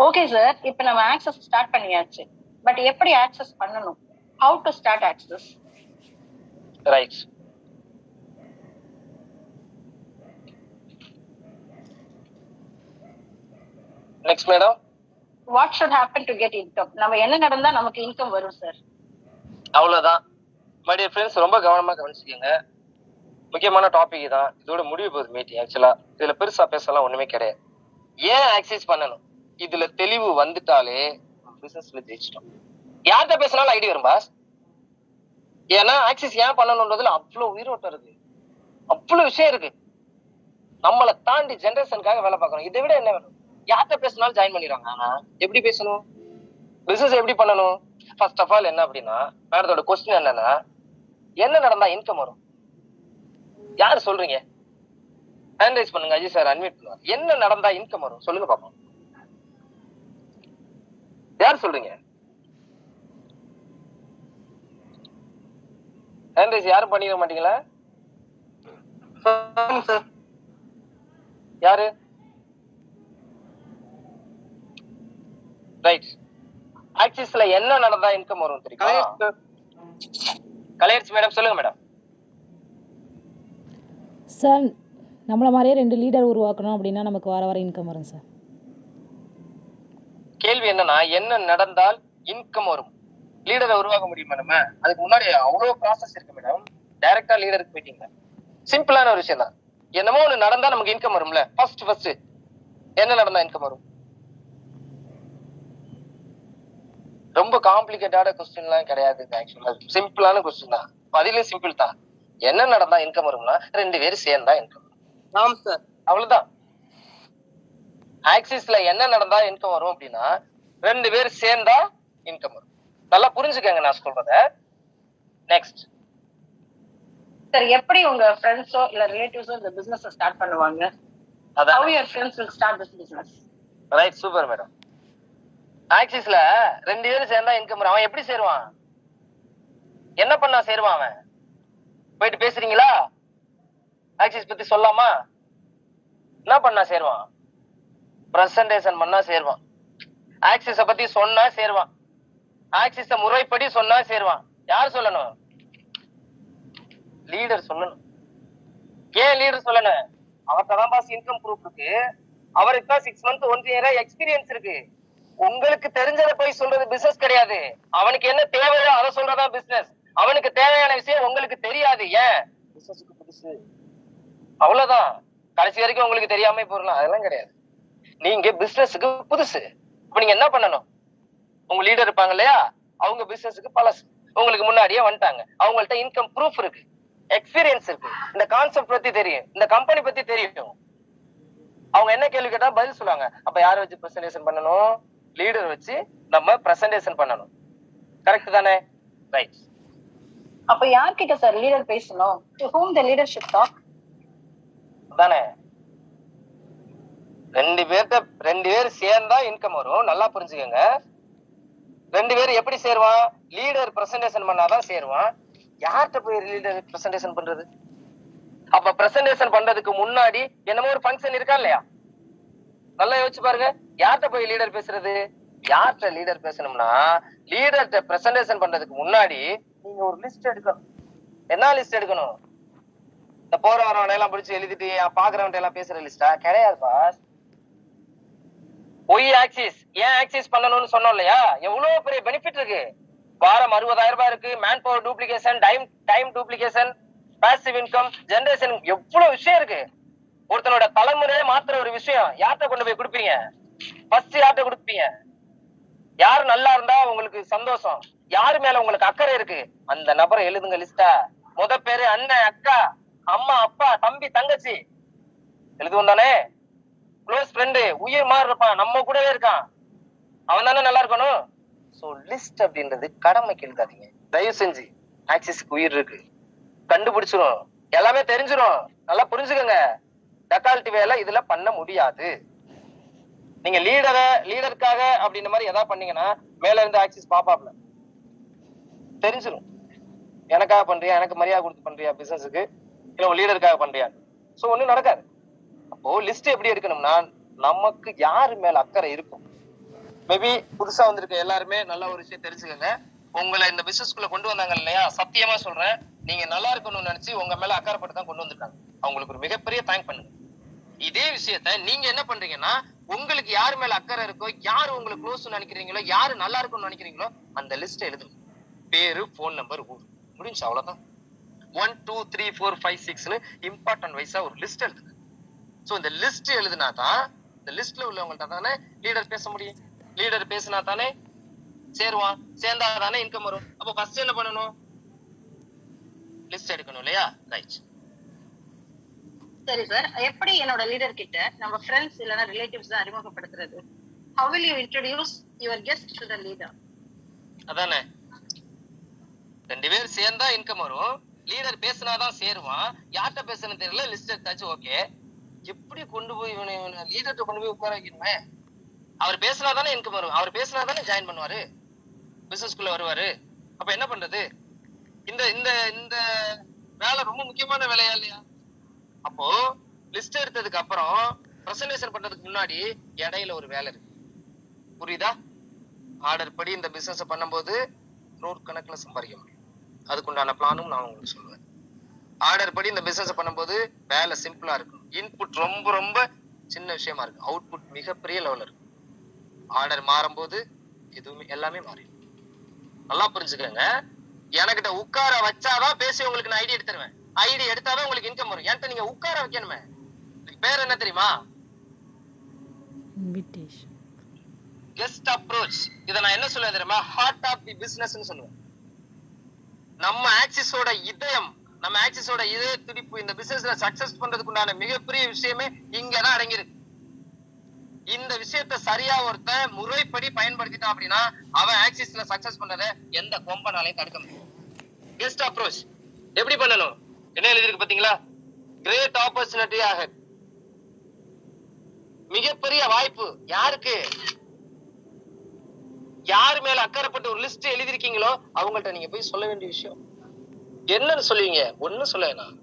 Okay sir. இப்ப நம்ம ஆக்சஸ் ஸ்டார்ட் பண்ணியாச்சு. பட் எப்படி ஆக்சஸ் பண்ணணும்? How to start access? Right. Next madam. What should happen to get income? நம்ம என்ன நடந்தா நமக்கு இன்கம் வரும் சார்? அவ்வளவுதான் மை டியர் ஃப்ரெண்ட்ஸ். ரொம்ப கவனமா கவனிச்சுக்கோங்க. முக்கியமான டாபிக் தான். இதோட முடிவு போகுது மீட்டிங். ஆக்சுவலா இதுல பெருசா பேசலாம் ஒண்ணுமே கிடையாது. ஏன் ஆக்சஸ் பண்ணணும்? இதுல தெளிவு வந்துட்டாலே பிசினஸ்ல ஜெயிச்சிட்டோம். யார்கிட்ட பேசினாலும் ஐடி வரும் பாஸ். ஏன்னா ஆக்சஸ் ஏன் பண்ணணும்ன்றதுல அவ்வளவு உயிரோட்டம் இருக்கு, அவ்வளவு விஷயம் இருக்கு. நம்மளை தாண்டி ஜெனரேஷனுக்காக வேலை பார்க்கணும். இதை விட என்ன வேணும்? யார்கிட்ட பேசினாலும் ஜாயின் பண்ணிடுறாங்க. ஆனா எப்படி பேசணும்? பிசினஸ் எப்படி பண்ணணும்? ஃபர்ஸ்ட் ஆஃப் ஆல் என்ன அப்படின்னா, மேடத்தோட கொஸ்டின் என்னன்னா, என்ன நடந்தா இன்கம் வரும்? யாரு சொல்றீங்க? ஹேண்ட் ரைஸ் பண்ணுங்க. அஜய் சார் அன்மியூட் பண்ணுவார். என்ன நடந்தா இன்கம் வரும் சொல்லுங்க பாப்போம். யார் சொல்றீங்க? ஹேண்ட் ரைஸ் யாரும் பண்ணிட மாட்டீங்களா? யாரு? ரைட். ஆக்சிஸ்ல என்ன நடந்தா இன்கம் வரும் தெரியுமா? கலையரசி மேடம் சொல்லுங்க மேடம். சார், நம்மள மாதிரியே 2 லீடர் உருவாக்கணும் அப்படின்னா நமக்கு வார இன்கம் வரும் சார். கேள்வி என்னன்னா, என்ன நடந்தால் இன்கம் வரும்? லீடரை உருவாக்க முடியுமா நம்ம? அதுக்கு முன்னாடி அவ்வளவு ப்ராசஸ் இருக்கு மேடம். டைரக்டா லீடருக்கு போயிட்டீங்க. சிம்பிளான ஒரு விஷயம் தான். என்னமோ ஒண்ணு நடந்தா நமக்கு இன்கம் வரும்ல. ஃபர்ஸ்ட் என்ன நடந்தா இன்கம் வரும்? ரொம்ப காம்ப்ளிகேட்டான கொஸ்டின் எல்லாம் கிடையாது. ஆக்சுவலா சிம்பிளான கொஸ்டின் தான். பதிலும் சிம்பிள் தான். என்ன நடந்தா இன்கம் வரும்னா 2 பேரும் சேர்ந்தா இன்கம். ஆமா சார், அவ்வளவுதான். ஆக்சிஸ்ல என்ன நடந்தா இன்கம் வரும் அப்படின்னா 2 பேர் சேர்ந்தா இன்கம் வரும். நல்லா புரிஞ்சுக்கங்க நான் சொல்றத. நெக்ஸ்ட் சார், எப்படி உங்க ஃப்ரெண்ட்ஸோ இல்ல ரிலேட்டிவ்ஸோ இந்த பிசினஸ் ஸ்டார்ட் பண்ணுவாங்க? அதான். How your friends will start this business? Right, super madam. ஆக்சிஸ்ல 2 பேரும் சேர்ந்தா இன்கம் வரும். அவன் எப்படி சேருவான்? என்ன பண்ணா சேருவான்? அவன் போயிட்டு பேசுறீங்களா? ஆக்சிஸ் பத்தி சொல்லாமா? என்ன பண்ணா சேருவான்? பிரசன்டேஷன் பண்ணா சேருவான். ஆக்சிஸ பத்தி சொன்னா சேருவான். ஆக்சிஸ முறைப்படி சொன்னா சேருவான். யார் சொல்லணும்? லீடர் சொல்லணும். ஏன் லீடர் சொல்லணும்? அவர்கிட்ட தான் பாஸ் இன்கம் ப்ரூஃப் இருக்கு, அவருக்கு தான் 6 months 1 year எக்ஸ்பீரியன்ஸ் இருக்கு. உங்களுக்கு தெரிஞ்சதை போய் சொல்றது பிசினஸ் கிடையாது. அவனுக்கு என்ன தேவையோ அதை சொல்றதான் பிசினஸ். அவனுக்கு தேவையான விஷயம் உங்களுக்கு தெரியாது. ஏன்? பிசினஸுக்கு புதுசு, அவ்வளவுதான். கடைசி வரைக்கும் உங்களுக்கு தெரியாம போறலாம், அதெல்லாம் கிடையாது. நீங்க பிசினஸுக்கு புதுசு. இப்ப நீங்க என்ன பண்ணணும்? உங்க லீடர் இருப்பாங்க இல்லையா, அவங்க பிசினஸுக்கு பழசு, உங்களுக்கு முன்னாடியே வந்துட்டாங்க, அவங்கள்ட்ட இன்கம் ப்ரூஃப் இருக்கு, எக்ஸ்பீரியன்ஸ் இருக்கு, இந்த கான்செப்ட் பத்தி தெரியும், இந்த கம்பெனி பத்தி தெரியும். அவங்க என்ன கேள்வி கேட்டா பதில் சொல்லுவாங்க. அப்ப யாரை வச்சு பிரசன்டேஷன் பண்ணணும்? லீடர் வச்சு நம்ம பிரசன்டேஷன் பண்ணணும். கரெக்ட் தானே? ரைட். அப்ப யார்கிட்ட சார் லீடர் பேசணும்? To whom the leadership talk? தானே, ரெண்டு பேர் சேர்ந்தா இன்கம் வரும். நல்லா புரிஞ்சுக்கங்க. 2 பேர் எப்படி சேருவான்? லீடர் பிரசன்டேஷன் பண்ணாதான் சேருவான். யார்கிட்ட போய் லீடர் பிரசன்டேஷன் பண்றது? அப்ப பிரசன்டேஷன் பண்றதுக்கு முன்னாடி என்னமோ ஒரு ஃபங்க்ஷன் இருக்கா இல்லையா? நல்லா யோசிச்சு பாருங்க. யார்கிட்ட போய் லீடர் பேசுறது? யார்கிட்ட லீடர் பேசணும்னா, லீடர்கிட்ட பிரசன்டேஷன் பண்றதுக்கு முன்னாடி நீங்க ஒரு லிஸ்ட் எடுக்கணும். என்ன லிஸ்ட் எடுக்கணும்? இந்த போற வரவனை எல்லாம் பிடிச்சி எழுதிட்டு பாக்குறவன் எல்லாம் பேசுற லிஸ்டா? கிடையாது பாஸ். ஒய் ஆக்சிஸ், ஏன் ஆக்சிஸ் பண்ணணும்னு சொன்னோம் இல்லையா? எவ்வளவு பெரிய பெனிஃபிட் இருக்கு. வாரம் 60,000 ரூபாய் இருக்கு, man power duplication, time duplication, passive income generation, எவ்வளவு விஷயம் இருக்கு. ஒருத்தனோட தலைமுறையே மாத்திர ஒரு விஷயம் யார்கிட்ட கொண்டு போய் கொடுப்பீங்க? ஃபர்ஸ்ட் யார்கிட்ட கொடுப்பீங்க? யாரு நல்லா இருந்தா உங்களுக்கு சந்தோஷம், யாரு மேல உங்களுக்கு அக்கறை இருக்கு, அந்த நபரை எழுதுங்க லிஸ்டா. முத பேரு அண்ணன், அக்கா, அம்மா, அப்பா, தம்பி, தங்கச்சி எழுதுவோம் தானே? க்ளோஸ் ஃப்ரெண்டு, உயிர் மாதிரி இருப்பான், நம்ம கூடவே இருக்கான், அவன் தானே நல்லா இருக்கணும். சோ லிஸ்ட் அப்படின்றது கடமைக்கு எழுதாதீங்க தயவு செஞ்சு. ஆக்சிஸ்க்கு உயிர் இருக்கு, கண்டுபிடிச்சிரும், எல்லாமே தெரிஞ்சிரும். நல்லா புரிஞ்சுக்கங்க. டக்கால்ட்டி வேலை இதுல பண்ண முடியாது. நீங்க லீடருக்காக அப்படின்ற மாதிரி எதாவது பண்ணீங்கன்னா மேல இருந்து ஆக்சிஸ் பாப்பாப்ல தெரிஞ்சிரும். எனக்காக பண்றியா, எனக்கு மரியாதை கொடுத்து பண்றியா பிசினஸுக்கு, இல்ல உங்க லீடருக்காக பண்றியா? சோ ஒண்ணும் நடக்காது. அப்போ லிஸ்ட் எப்படி எடுக்கணும்னா, நமக்கு யாரு மேல அக்கறை இருக்கும். மேபி புதுசா வந்திருக்க எல்லாருமே நல்ல ஒரு விஷயம் தெரிஞ்சுக்கங்க. உங்களை இந்த பிசினஸ்குள்ள கொண்டு வந்தாங்க இல்லையா, சத்தியமா சொல்றேன், நீங்க நல்லா இருக்கணும்னு நினைச்சு உங்க மேல அக்கறைப்பட்டு தான் கொண்டு வந்திருக்காங்க. அவங்களுக்கு ஒரு மிகப்பெரிய தேங்க் பண்ணுங்க. இதே விஷயத்த நீங்க என்ன பண்றீங்கன்னா, உங்களுக்கு யாரு மேல அக்கறை இருக்கோ, யாரு உங்களுக்கு க்ளோஸ் நினைக்கிறீங்களோ, யாரு நல்லா இருக்கும்னு நினைக்கிறீங்களோ அந்த லிஸ்ட் எழுதுங்க. பேரு, போன் நம்பர், ஊர், முடிஞ்சு. அவ்வளவுதான். 1 2 3 4 5 6ன்னு இம்பார்ட்டன்ட் வைஸா ஒரு லிஸ்ட் எழுதுங்க. சோ இந்த லிஸ்ட் எழுதுனாதான், இந்த லிஸ்ட்ல உள்ளவங்கள்ட்ட தானே லீடர் பேச முடியும். லீடர் பேசினா தானே சேருவான், சேர்ந்தா தானே இன்கம் வரும். அப்போ ஃபர்ஸ்ட் என்ன பண்ணணும்? லிஸ்ட் எடுக்கணும் இல்லையா? ரைட். சரி சார், எப்படி என்னோட லீடர் கிட்ட நம்ம ஃப்ரெண்ட்ஸ் இல்லனா ரிலேட்டிவ்ஸ் தான் அறிமுகப்படுத்துறது? How will you introduce your guest to the leader? அதானே, 2 பேர் சேர்ந்தா இன்கம் வரும், லீடர் பேசினாதான் சேருவான். யார்கிட்ட பேசணும் தெரியல, லிஸ்ட் எடுத்தாச்சு, ஓகே. எப்படி கொண்டு போய் லீடர்கிட்ட கொண்டு போய் உட்கார வைக்கணுமே? அவர் பேசினாதானே இன்கம் வரும், அவர் பேசினாதானே ஜாயின் பண்ணுவாரு, பிசினஸ்குள்ள வருவாரு. அப்ப என்ன பண்றது? இந்த இந்த இந்த வேலை ரொம்ப முக்கியமான வேலையா இல்லையா? அப்போ லிஸ்ட் எடுத்ததுக்கு அப்புறம் பிரசன்டேஷன் பண்றதுக்கு முன்னாடி இடையில ஒரு வேலை இருக்கு, புரியுதா? ஆர்டர் படி இந்த பிசினஸ் பண்ணும்போது கணக்குல சம்பாதிக்க முடியும். அதுக்குண்டான பிளானும் நான் உங்களுக்கு சொல்லுவேன். ஆர்டர் படி இந்த பிசினஸ் பண்ணும்போது வேலை சிம்பிளா இருக்கும், இன்புட் ரொம்ப ரொம்ப சின்ன விஷயமா இருக்கு, அவுட்புட் மிகப்பெரிய லெவல்ல இருக்கும். ஆர்டர் மாறும்போது எதுவுமே எல்லாமே மாறிடும். நல்லா புரிஞ்சுக்கங்க. எனக்கிட்ட உட்கார வச்சாதான் பேசி உங்களுக்கு நான் ஐடி எடுத்துருவேன். ஐடி எடுத்தாதான் உங்களுக்கு இன்கம் வரும். என்கிட்ட நீங்க உட்கார வைக்கணுமே. பேர் என்ன தெரியுமா? Guest approach. இத நான் என்ன சொல்லுவேன் தெரியுமா? ஹார்ட் ஆஃப் தி பிசினஸ்னு சொல்லுவேன். நம்ம ஆக்சிஸோட இதயம், நம்ம ஆக்சிஸோட இதய துடிப்பு இந்த பிசினஸ்ல சக்சஸ் பண்றதுக்கு உண்டான மிகப்பெரிய விஷயமே இங்கதான் அடங்கியிருக்கு. இந்த விஷயத்த சரியா ஒருத்தன் முறைப்படி பயன்படுத்திட்டான் அப்படின்னா அவன் ஆக்சிஸ்ல சக்சஸ் பண்றதை எந்த கொம்பனாலையும் தடுக்க முடியும். கெஸ்ட் அப்ரோச் எப்படி பண்ணணும்? என்ன எழுதிருக்கு பாத்தீங்களா? கிரேட் ஆப்பர்ச்சுனிட்டி ஆக, மிகப்பெரிய வாய்ப்பு. யாருக்கு? யாரு மேல அக்கறைப்பட்டு ஒரு லிஸ்ட் எழுதிருக்கீங்களோ அவங்கள்ட்ட நீங்க போய் சொல்ல வேண்டிய விஷயம் என்னன்னு சொல்லுவீங்க? ஒன்னும் சொல்ல வேணாம்.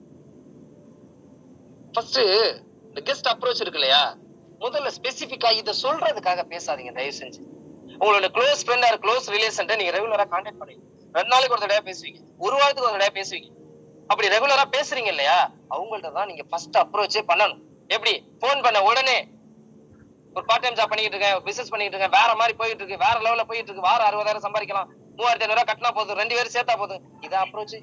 ஃபர்ஸ்ட் இந்த கெஸ்ட் அப்ரோச் இருக்கு இல்லையா, முதல்ல ஸ்பெசிபிக்கா இத சொல்றதுக்காக பேசாதீங்க தயவு செஞ்சு. உங்களோட close friend or close relation நீங்க ரெகுலரா கான்டாக்ட் பண்ணுவீங்க. 2 நாளைக்கு ஒரு தடவை பேசுவீங்க, ஒரு வாரத்துக்கு ஒரு தடவை பேசுவீங்க. அப்படி ரெகுலரா பேசுறீங்க இல்லையா, அவங்கள்ட்ட தான் நீங்க ஃபர்ஸ்ட் அப்ரோச்சே பண்ணணும். எப்படி? போன் பண்ண உடனே ஒரு பார்ட் டைம் ஜாப் பண்ணிட்டு இருக்கேன், பிசினஸ் பண்ணிட்டு இருக்கேன், வேற மாதிரி போயிட்டு இருக்கு, வேற லெவல்ல போயிட்டு இருக்கு, வாரம் 60,000 சம்பாதிக்கலாம், 3,500 கட்டினா போதும், 2 பேரும் சேர்த்தா போதும். இதான் அப்ரோச்.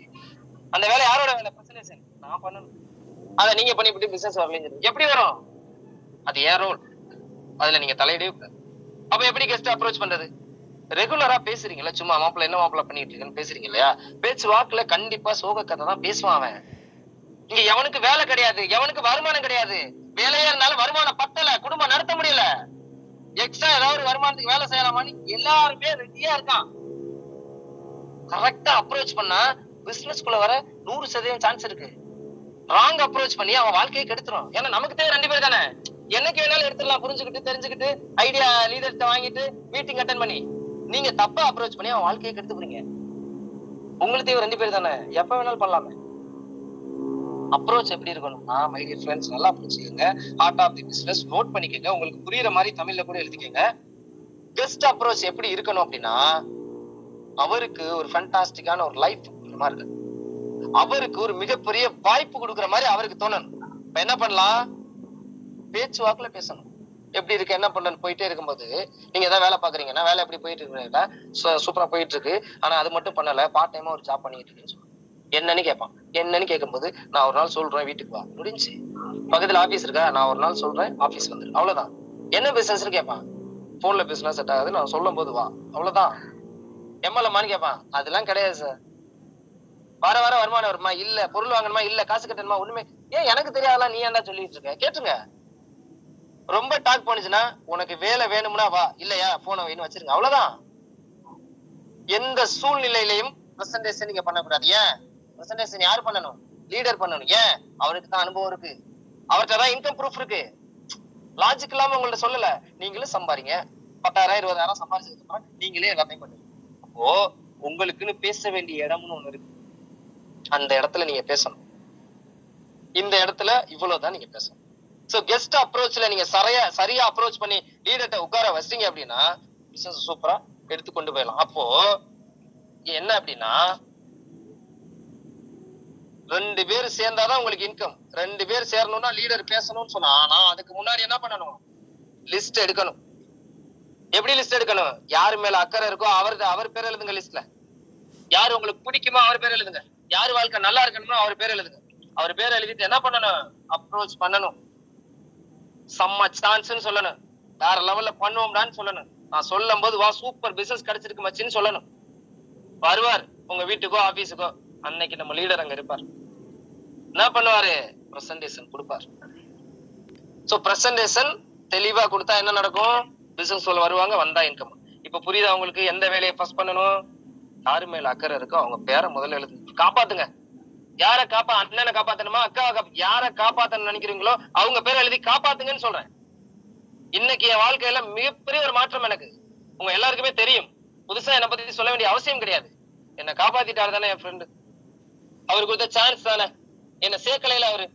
அந்த வேலை யாரோட வேலை? பிரசன்டேஷன் நான் பண்ணணும். அத நீங்க பண்ணிவிட்டு பிசினஸ் வரலன்னு எப்படி வரும்? அது ஏன் ரோல், அதுல நீங்க தலையிடவே கூடாது. அப்ப எப்படி கெஸ்ட் அப்ரோச் பண்றது? ரெகுலரா பேசுறீங்களா, சும்மா மாப்பிள்ள என்ன மாப்பிள்ள பண்ணிட்டு இருக்கேன்னு பேசுறீங்க இல்லையா, பேச்சு வாக்குல கண்டிப்பா சோக கதை தான் பேசுவான் அவன். இங்க எவனுக்கு வேலை கிடையாது, எவனுக்கு வருமானம் கிடையாது. வேலையா இருந்தாலும் வருமானம் பத்தல, குடும்பம் நடத்த முடியல, எக்ஸ்ட்ரா ஏதாவது வருமானத்துக்கு வேலை செய்யலாமான்னு எல்லாருமே ரெடியா இருக்கான். கரெக்டா அப்ரோச் பண்ணா பிசினஸ்க்குள்ள வர 100% சான்ஸ் இருக்கு. ராங் அப்ரோச் பண்ணி அவன் வாழ்க்கையை கெடுத்துரும். ஏன்னா நமக்கு தேவை 2 பேர் தானே, என்னைக்கு வேணாலும் எடுத்துடலாம், புரிஞ்சுக்கிட்டு தெரிஞ்சுக்கிட்டு ஐடியா லீடர்கிட்ட வாங்கிட்டு மீட்டிங் அட்டென்ட் பண்ணி. நீங்க தப்பா அப்ரோச் பண்ணி அவன் வாழ்க்கையை கெடுத்து போறீங்க. உங்களுக்கு தேவை 2 பேர் தானே, எப்ப வேணாலும் பண்ணலாமே. அப்ரோச் எப்படி இருக்கணும்னா, மை டியர் ஃப்ரெண்ட்ஸ், நல்லா புரிஞ்சுக்கங்க. Heart of the business note பண்ணிக்கங்க, உங்களுக்கு புரியுற மாதிரி தமிழ்ல கூட எழுதிக்கங்க. கெஸ்ட் அப்ரோச் எப்படி இருக்கணும் அப்படின்னா, அவருக்கு ஒரு ஃபேண்டாஸ்டிக்கான ஒரு லைஃப் மாதிரி இருக்கு, அவருக்கு ஒரு மிகப்பெரிய வாய்ப்பு கொடுக்குற மாதிரி அவருக்கு தோணணும். இப்ப என்ன பண்ணலாம்? பேச்சு வாக்குல பேசணும். எப்படி இருக்கு, என்ன பண்றேன்னு போயிட்டே இருக்கும்போது, நீங்க ஏதாவது வேலை பாக்குறீங்கன்னா, வேலை எப்படி போயிட்டு இருக்கு, சூப்பரா போயிட்டு இருக்கு, ஆனா அது மட்டும் பண்ணல, பார்ட் டைமா ஒரு ஜாப் பண்ணிட்டு இருக்குன்னு சொல்லுவாங்க. என்னன்னு கேட்பான். என்னன்னு கேட்கும்போது, நான் ஒரு நாள் சொல்றேன் வீட்டுக்கு வா, முடிஞ்சு. பக்கத்துல ஆபீஸ் இருக்கா, நான் ஒரு நாள் சொல்றேன் ஆபீஸ் வந்துரு, அவ்வளவுதான். என்ன பிசினஸ் கேட்பான். போன்ல பிசினஸ் செட் ஆகுது, நான் சொல்லும் போது வா, அவ்வளவுதான். எம்எல்எம்மான்னு கேட்பான். அதெல்லாம் கிடையாது சார். வர வர வருமானம் வருமா? இல்ல. பொருள் வாங்கணுமா? இல்ல. காசு கட்டணுமா? ஒண்ணுமே. ஏன் எனக்கு தெரியாதெல்லாம் நீ ஏன்டா சொல்லிட்டு இருக்க? கேட்டுங்க. ரொம்ப டாக் பண்ணுச்சுன்னா, உனக்கு வேலை வேணும்னா வா, இல்லையா போனை வைன்னு வச்சிருங்க, அவ்வளவுதான். எந்த சூழ்நிலையிலையும் பிரசன்டேஷன் நீங்க பண்ணக்கூடாது. ஏன்? பிரசன்டேஷன் யாரு பண்ணணும்? லீடர் பண்ணணும். ஏன்? அவருக்கு தான் அனுபவம் இருக்கு, அவர்கிட்ட தான் இன்கம் ப்ரூஃப் இருக்கு. லாஜிக் இல்லாம உங்கள்ட்ட சொல்லல. நீங்களும் சம்பாதிங்க, 10,000 20,000 சம்பாதிச்சதுக்கு அப்புறம் நீங்களே எல்லாத்தையும் பண்ணுங்க. அப்போ உங்களுக்குன்னு பேச வேண்டிய இடம்னு ஒண்ணு இருக்கு, அந்த இடத்துல நீங்க பேசணும். இந்த இடத்துல இவ்வளவுதான் நீங்க பேசணும். சோ கெஸ்ட் அப்ரோச்ல நீங்க சரியா அப்ரோச் பண்ணி லீடர்ட்ட உட்கார வச்சீங்க அப்படின்னா பிசினஸ் சூப்பரா எடுத்து கொண்டு போயிடலாம். அப்போ என்ன அப்படின்னா, 2 பேர் சேர்ந்தாதான் உங்களுக்கு இன்கம். 2 பேர் சேரணும்னா லீடர் பேசணும்னு சொன்னா, ஆனா அதுக்கு முன்னாடி என்ன பண்ணணும்? லிஸ்ட் எடுக்கணும். எப்படி லிஸ்ட் எடுக்கணும்? யாரு மேல அக்கறை இருக்கோ அவர் பேர் எழுதுங்க லிஸ்ட்ல. யாரு உங்களுக்கு பிடிக்குமோ அவர் பேர் எழுதுங்க. யாரு வாழ்க்கை நல்லா இருக்கணுமோ அவர் பேர் எழுதுங்க. அவர் பேர் எழுதிட்டு என்ன பண்ணணும்? அப்ரோச் பண்ணணும். செம்ம சான்ஸ்னு சொல்லணும், வேற லெவல்ல பண்ணுவோம்டான்னு சொல்லணும். நான் சொல்லும் போது வா சூப்பர் பிசினஸ் கிடைச்சிருக்கு மச்சின்னு சொல்லணும். வருவார் உங்க வீட்டுக்கோ ஆபீஸுக்கோ, அன்னைக்கு நம்ம லீடர் அங்க இருப்பார். என்ன பண்ணுவாரு? பிரசன்டேஷன் கொடுப்பார். சோ பிரசன்டேஷன் தெளிவா கொடுத்தா என்ன நடக்கும்? பிசினஸ் சொல்ல வருவாங்க, வந்தா இன்கம். இப்ப புரியுதா உங்களுக்கு? எந்த வேலையை ஃபர்ஸ்ட் பண்ணணும்? யாரு மேல அக்கறை இருக்கோ அவங்க பேரை முதல்ல எழுது. காப்பாத்துங்க. யார அண்ணனை காப்பாத்தணுமா, அக்காவை யார காப்பாத்தணும்னு நினைக்கிறீங்களோ அவங்க பேரை எழுதி காப்பாத்துங்கன்னு சொல்றேன். இன்னைக்கு என் வாழ்க்கையில மிகப்பெரிய ஒரு மாற்றம் எனக்கு உங்க எல்லாருக்குமே தெரியும். புதுசா என்னை பத்தி சொல்ல வேண்டிய அவசியம் கிடையாது. என்னை காப்பாத்திட்டாரு தானே என் ஃப்ரெண்டு, அவருக்கு கொடுத்த சான்ஸ் தானே, என்ன சேர்க்கலையில அவரு.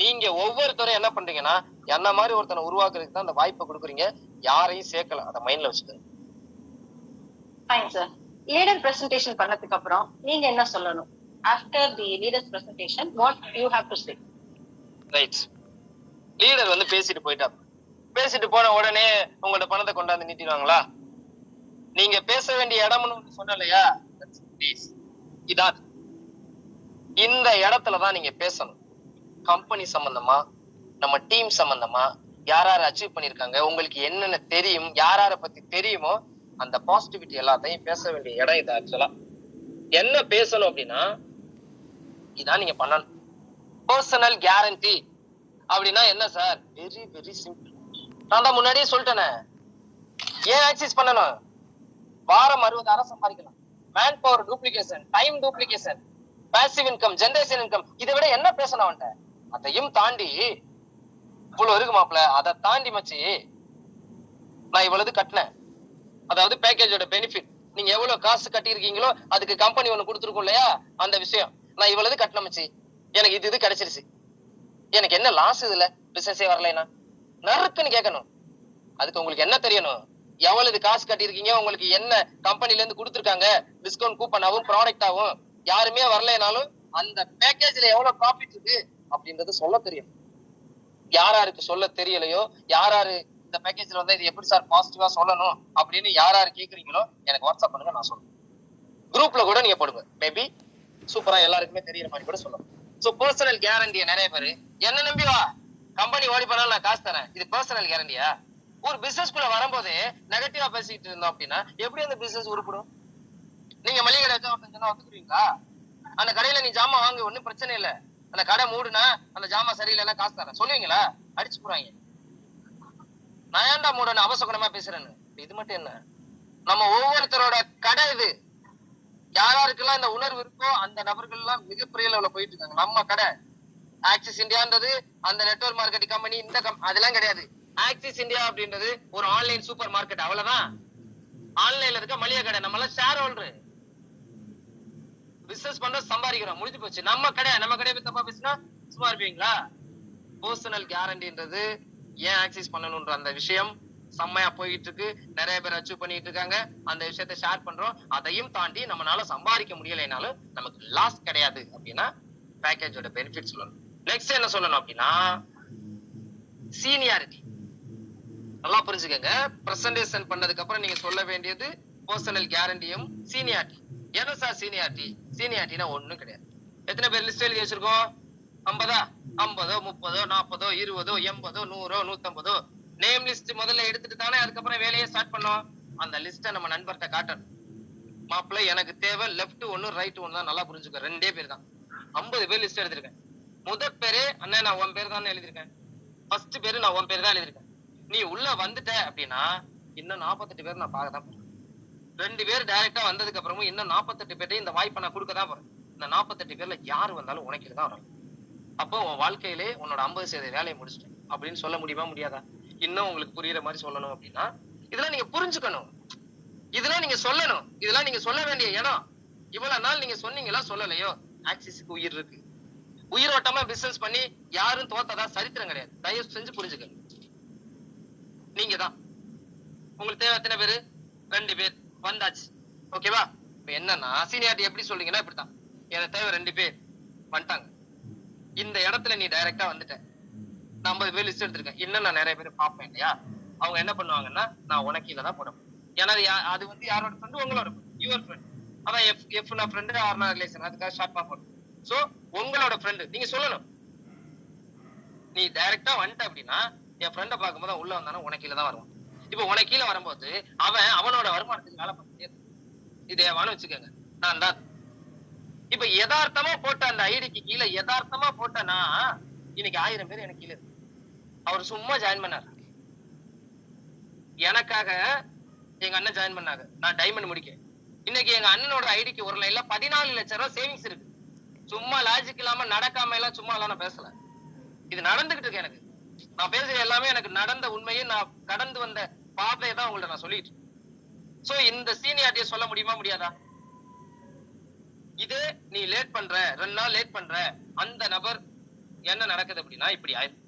நீங்க ஒவ்வொருத்தரும் என்ன பண்றீங்கன்னா, என்ன மாதிரி ஒருத்தனை உருவாக்குறதுக்கு தான் அந்த வாய்ப்பை கொடுக்குறீங்க, யாரையும் சேர்க்கல. அதை மைண்ட்ல வச்சுக்கோங்க. Fine sir. லீடர் பிரசன்டேஷன் பண்ணதுக்கு அப்புறம் நீங்க என்ன சொல்லணும்? After the leaders presentation what you have to say? Right. Leader வந்து பேசிட்டு போயிட்டா, பேசிட்டு போன உடனே உங்களோட பணத்தை கொண்டாந்து நீட்டிடுவாங்களா? நீங்க பேச வேண்டிய இடம்னு சொன்னலையா, இதான் இந்த இடத்துலதான் நீங்க பேசணும். கம்பெனி சம்பந்தமா, நம்ம டீம் சம்பந்தமா, யார் அச்சீவ் பண்ணிருக்காங்க, உங்களுக்கு என்னென்ன தெரியும், யார பத்தி தெரியுமோ அந்த பாசிட்டிவிட்டி எல்லாத்தையும் பேச வேண்டிய இடம் இது. ஆக்சுவலா என்ன பேசணும் அப்படின்னா, இதான் நீங்க பண்ணணும். பர்சனல் கேரண்டி அப்படின்னா என்ன சார்? Very very simple. நான் தான் முன்னாடியே சொல்லிட்டேனே. ஏன் ஆக்சஸ் பண்ணணும்? வாரம் 60,000 சம்பாதிக்கலாம். Man power duplication, time duplication, passive income, generation income, இதை விட என்ன பேசணும் அவன்கிட்ட? அதையும் தாண்டி இவ்வளவு இருக்கு மாப்பிள்ள. அதை தாண்டி மச்சி நான் இவ்வளவு கட்டினேன், அதாவது பேக்கேஜோட பெனிஃபிட், நீங்க எவ்வளவு காசு கட்டியிருக்கீங்களோ அதுக்கு கம்பெனி ஒண்ணு கொடுத்துருக்கோம் இல்லையா, அந்த விஷயம். நான் இவ்வளவு கட்டின மச்சி, எனக்கு இது கிடைச்சிருச்சு, எனக்கு என்ன லாஸ் இதுல, பிசினஸே வரலைன்னா நறுக்குன்னு கேட்கணும். அதுக்கு உங்களுக்கு என்ன தெரியணும்? எவ்வளவு காசு கட்டியிருக்கீங்க, உங்களுக்கு என்ன கம்பெனில இருந்து கொடுத்துருக்காங்க, டிஸ்கவுண்ட் கூப்பனாவும் ப்ராடக்டாவும், யாருமே வரலைனாலும் அந்த பேக்கேஜ்ல எவ்வளவு ப்ராஃபிட் இருக்கு அப்படின்றது சொல்ல தெரியும். யாராருக்கு சொல்ல தெரியலையோ, யாராரு இந்த பேக்கேஜ்ல வந்து இது எப்படி சார் பாசிட்டிவா சொல்லணும் அப்படின்னு யாராரு கேக்குறீங்களோ எனக்கு வாட்ஸ்அப் பண்ணுங்க, நான் சொல்றேன். குரூப்ல கூட நீங்க போடுங்க, மேபி சூப்பரா எல்லாருக்குமே தெரியற மாதிரி கூட சொல்லலாம். சோ பர்சனல் கேரண்டியை நிறைய பேரு என்ன நம்பி வா, கம்பெனி ஓடி போனாலும் நான் காசு தரேன், இது பர்சனல் கேரண்டியா? ஒரு பிசினஸ் குள்ள வரும்போது நெகட்டிவா பேசிட்டு இருந்தோம் அப்படின்னா எப்படி அந்த பிசினஸ் உருப்படும்? நீங்க மளிகை கடை வச்சா ஒருத்தன் ஒத்துக்குறீங்களா? அந்த கடையில நீ ஜாமான் வாங்க ஒண்ணும் பிரச்சனை இல்ல, அந்த கடை மூடுனா அந்த ஜாமான் சரியில்லைன்னா காசு தரேன் சொல்லுவீங்களா? அடிச்சு போறாங்க. நான் ஏன்டா மூடணும் அவசகுணமா பேசுறேன்னு. இது மட்டும் என்ன, நம்ம ஒவ்வொருத்தரோட கடை இது. யாராருக்கெல்லாம் இந்த உணர்வு இருக்கோ அந்த நபர்கள் எல்லாம் மிகப்பெரிய லெவல்ல போயிட்டு இருக்காங்க. நம்ம கடை ஆக்சிஸ் இந்தியான்றது அந்த நெட்வொர்க் மார்க்கெட்டிங் கம்பெனி, இந்த அதெல்லாம் கிடையாது. ஆக்சிஸ் இந்தியா அப்படின்றது ஒரு ஆன்லைன் சூப்பர் மார்க்கெட், அவ்வளவுதான். ஆன்லைன்ல இருக்க மளிகை கடை, நம்ம எல்லாம் ஷேர் ஹோல்டர், பிசினஸ் பண்றோம், சம்பாதிக்கிறோம், முடிஞ்சு போச்சு. நம்ம கடையை பத்தி தப்பா பேசினா சும்மா இருப்பீங்களா? பர்சனல் கேரண்டின்றது ஏன் ஆக்சஸ் பண்ணணும்ன்ற அந்த விஷயம் செம்மையா போயிட்டு இருக்கு. நிறைய பேர் அச்சீவ் பண்ணிட்டு இருக்காங்க. அந்த விஷயத்தை ஷேர் பண்றோம். அதையும் தாண்டி நம்மளால சம்பாதிக்க முடியலைனாலும் நமக்கு லாஸ் கிடையாது அப்படின்னா பேக்கேஜோட பெனிஃபிட் சொல்லணும். நெக்ஸ்ட் என்ன சொல்லணும் அப்படின்னா சீனியாரிட்டி. நல்லா புரிஞ்சுக்கங்க. பிரசன்டேஷன் பண்ணதுக்கு அப்புறம் நீங்க சொல்ல வேண்டியது பர்சனல் கேரண்டியும் சீனியாரிட்டி. என்ன சார் சீனியாரிட்டி? சீனியாரிட்டினா ஒண்ணும் கிடையாது. எத்தனை பேர் லிஸ்ட் எழுதி வச்சிருக்கோம்? 50, 50, 30, 40, 20, 80, 100, 150 நேம் லிஸ்ட் முதல்ல எடுத்துட்டு தானே அதுக்கப்புறம் வேலையை ஸ்டார்ட் பண்ணோம். அந்த லிஸ்ட்டை நம்ம நண்பர்கிட்ட காட்டணும். மாப்பிள்ள எனக்கு தேவை லெஃப்ட் ஒண்ணு ரைட் ஒண்ணு தான். நல்லா புரிஞ்சுக்க, 2 பேர் தான். 50 பேர் லிஸ்ட் எடுத்திருக்கேன். முதல் பேரு அண்ணன் நான் உன் பேர் தான் எழுதிருக்கேன். ஃபர்ஸ்ட் பேரு நான் உன் பேர் தான் எழுதிருக்கேன். நீ உள்ள வந்துட்ட அப்படின்னா இன்னும் 48 பேர் நான் பார்க்க தான் போறேன். 2 பேர் டைரக்டா வந்ததுக்கு அப்புறமும் இன்னும் 48 பேர்ட்டையும் இந்த வாய்ப்பை நான் கொடுக்க தான் போறேன். இந்த 48 பேர்ல யாரு வந்தாலும் உனக்கு தான் வரும். அப்போ உன் வாழ்க்கையிலே உன்னோட 50% வேலையை முடிச்சிட்டேன் அப்படின்னு சொல்ல முடியுமா? முடியாதா? இன்னும் உங்களுக்கு புரியுற மாதிரி சொல்லணும் அப்படின்னா இதெல்லாம் நீங்க புரிஞ்சுக்கணும், இதெல்லாம் நீங்க சொல்லணும், இதெல்லாம் நீங்க சொல்ல வேண்டிய இடம். இவ்வளவு நாள் நீங்க சொன்னீங்களா? சொல்லலையோ? ஆக்சிஸ்க்கு உயிர் இருக்கு. உயிரோட்டமா பிசினஸ் பண்ணி யாரும் தோத்ததா சரித்திரம் கிடையாது. தயவு செஞ்சு புரிஞ்சுக்கணும். நீங்க தான். உங்களுக்கு தேவை எத்தனை பேரு? 2 பேர் வந்தாச்சு. ஓகேவா? இப்ப என்னன்னா சீனியாரிட்டி எப்படி சொல்றீங்கன்னா இப்படித்தான். எனக்கு தேவை 2 பேர் வந்துட்டாங்க. இந்த இடத்துல நீ டைரக்டா வந்துட்ட. நான் 50 பேர் லிஸ்ட் எடுத்திருக்கேன். இன்னும் நான் நிறைய பேர் பார்ப்பேன் இல்லையா? அவங்க என்ன பண்ணுவாங்கன்னா நான் உனக்கு தான் போட முடியும். ஏன்னா அது வந்து யாரோட ஃப்ரெண்டு? உங்களோட யுவர் ஃப்ரெண்ட். அதான் எஃப் நான் ஃப்ரெண்டு, ஆர் நான் ரிலேஷன், அதுக்காக ஷார்ட் பண்ண போறேன். சோ உங்களோட ஃப்ரெண்டு நீங்க சொல்லணும். நீ டைரக்டா வந்துட்ட அப்படின்னா என் ஃப்ரெண்டை பார்க்கும்போது உள்ள வந்தானா உனக்கு தான் வருவான். இப்ப உனக்கு கீழே வரும்போது அவனோட வருமானத்துக்கு வேலை பார்த்துட்டே இதேவான்னு வச்சுக்கோங்க. நான் தான் இப்ப யதார்த்தமா போட்ட அந்த ஐடிக்கு கீழே யதார்த்தமா போட்டனா இன்னைக்கு 1000 பேர் எனக்கு கீழே. அவர் சும்மா ஜாயின் பண்ணாரு. எனக்காக எங்க அண்ணன் ஜாயின் பண்ணாங்க. நான் டைமண்ட் முடிக்க. இன்னைக்கு எங்க அண்ணனோட ஐடிக்கு ஒரு லைன்ல 14 லட்சம் ரூபாய் சேவிங்ஸ் இருக்கு. சும்மா லாஜிக் இல்லாம நடக்காம எல்லாம் சும்மா எல்லாம் நான் பேசல. இது நடந்துகிட்டு இருக்கு. எனக்கு நான் பேசுற எல்லாமே எனக்கு நடந்த உண்மையை நான் கடந்து வந்த பாதையை தான் உங்கள்ட்ட நான் சொல்லிட்டு. சோ இந்த சீனியாரிட்டியை சொல்ல முடியுமா? முடியாதா? இது நீ லேட் பண்ற, 2 நாள் லேட் பண்ற, அந்த நபர் என்ன நடக்குது அப்படின்னா இப்படி ஆயிடும்.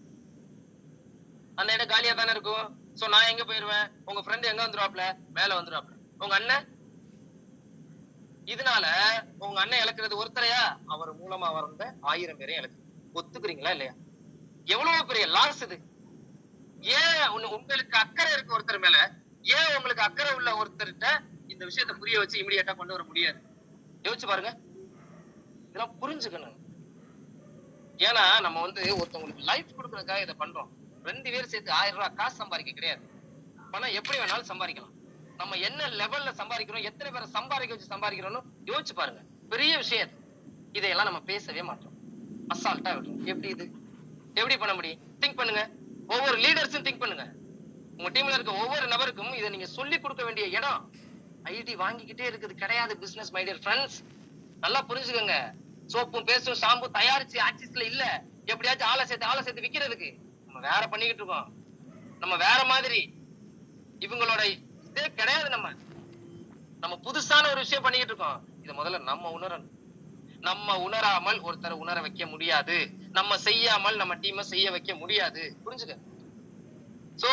அந்த இடம் காலியா தானே இருக்கும். சோ நான் எங்க போயிருவேன்? உங்க ஃப்ரெண்ட் எங்க வந்துருவாப்ல? மேல வந்துருவாப்ல. உங்க அண்ணன் இதனால உங்க அண்ணன் இழக்கிறது ஒருத்தரையா? அவர் மூலமா வந்த 1000 பேரையும் இழக்கு. ஒத்துக்கிறீங்களா இல்லையா? எவ்வளவு பெரிய லாஸ் இது. ஏன் உங்களுக்கு அக்கறை இருக்கு ஒருத்தர் மேல, ஏன் உங்களுக்கு அக்கறை உள்ள ஒருத்தர்கிட்ட இந்த விஷயத்தை புரிய வச்சு இமிடியேட்டா கொண்டு வர முடியாது? யோசிச்சு பாருங்க. இதெல்லாம் புரிஞ்சுக்கணும். ஏன்னா நம்ம வந்து ஒருத்தவங்களுக்கு லைஃப் கொடுக்கறதுக்காக இதை பண்றோம். 2 பேர் சேர்த்து 1000 ரூபாய் காசு சம்பாதிக்க கிடையாது. பணம் எப்படி வேணாலும் சம்பாதிக்கலாம். நம்ம என்ன லெவல்ல சம்பாதிக்கிறோம், எத்தனை பேரை சம்பாதிக்க வச்சு சம்பாதிக்கிறோம்னு யோசிச்சு பாருங்க. பெரிய விஷயம். இதையெல்லாம் நம்ம பேசவே மாட்டோம். அசால்ட்டா விட்டுரும். எப்படி இது எப்படி பண்ண முடியும்? திங்க் பண்ணுங்க. ஒவ்வொரு லீடர்ஸும் திங்க் பண்ணுங்க. உங்க டீம்ல இருக்க ஒவ்வொரு நபருக்கும் இதை நீங்க சொல்லி கொடுக்க வேண்டிய இடம். ஐடி வாங்கிக்கிட்டே இருக்குது கிடையாது. பிசினஸ் மை டியர் ஃப்ரெண்ட்ஸ், நல்லா புரிஞ்சுக்கோங்க. சோப்பும் பேஸ்டும் ஷாம்பு தயாரிச்சு ஆக்சிஸ்ல இல்ல. எப்படியாச்சும் ஆளை சேர்த்து விக்கிறதுக்கு நம்ம வேற பண்ணிக்கிட்டு இருக்கோம். நம்ம வேற மாதிரி இவங்களோட இதே கிடையாது. நம்ம புதுசான ஒரு விஷயம் பண்ணிக்கிட்டு இருக்கோம். இதை முதல்ல நம்ம உணரணும். நம்ம உணராமல் ஒருத்தரை உணர வைக்க முடியாது. நம்ம செய்யாமல் நம்ம டீமை செய்ய வைக்க முடியாது. புரிஞ்சுக்க. சோ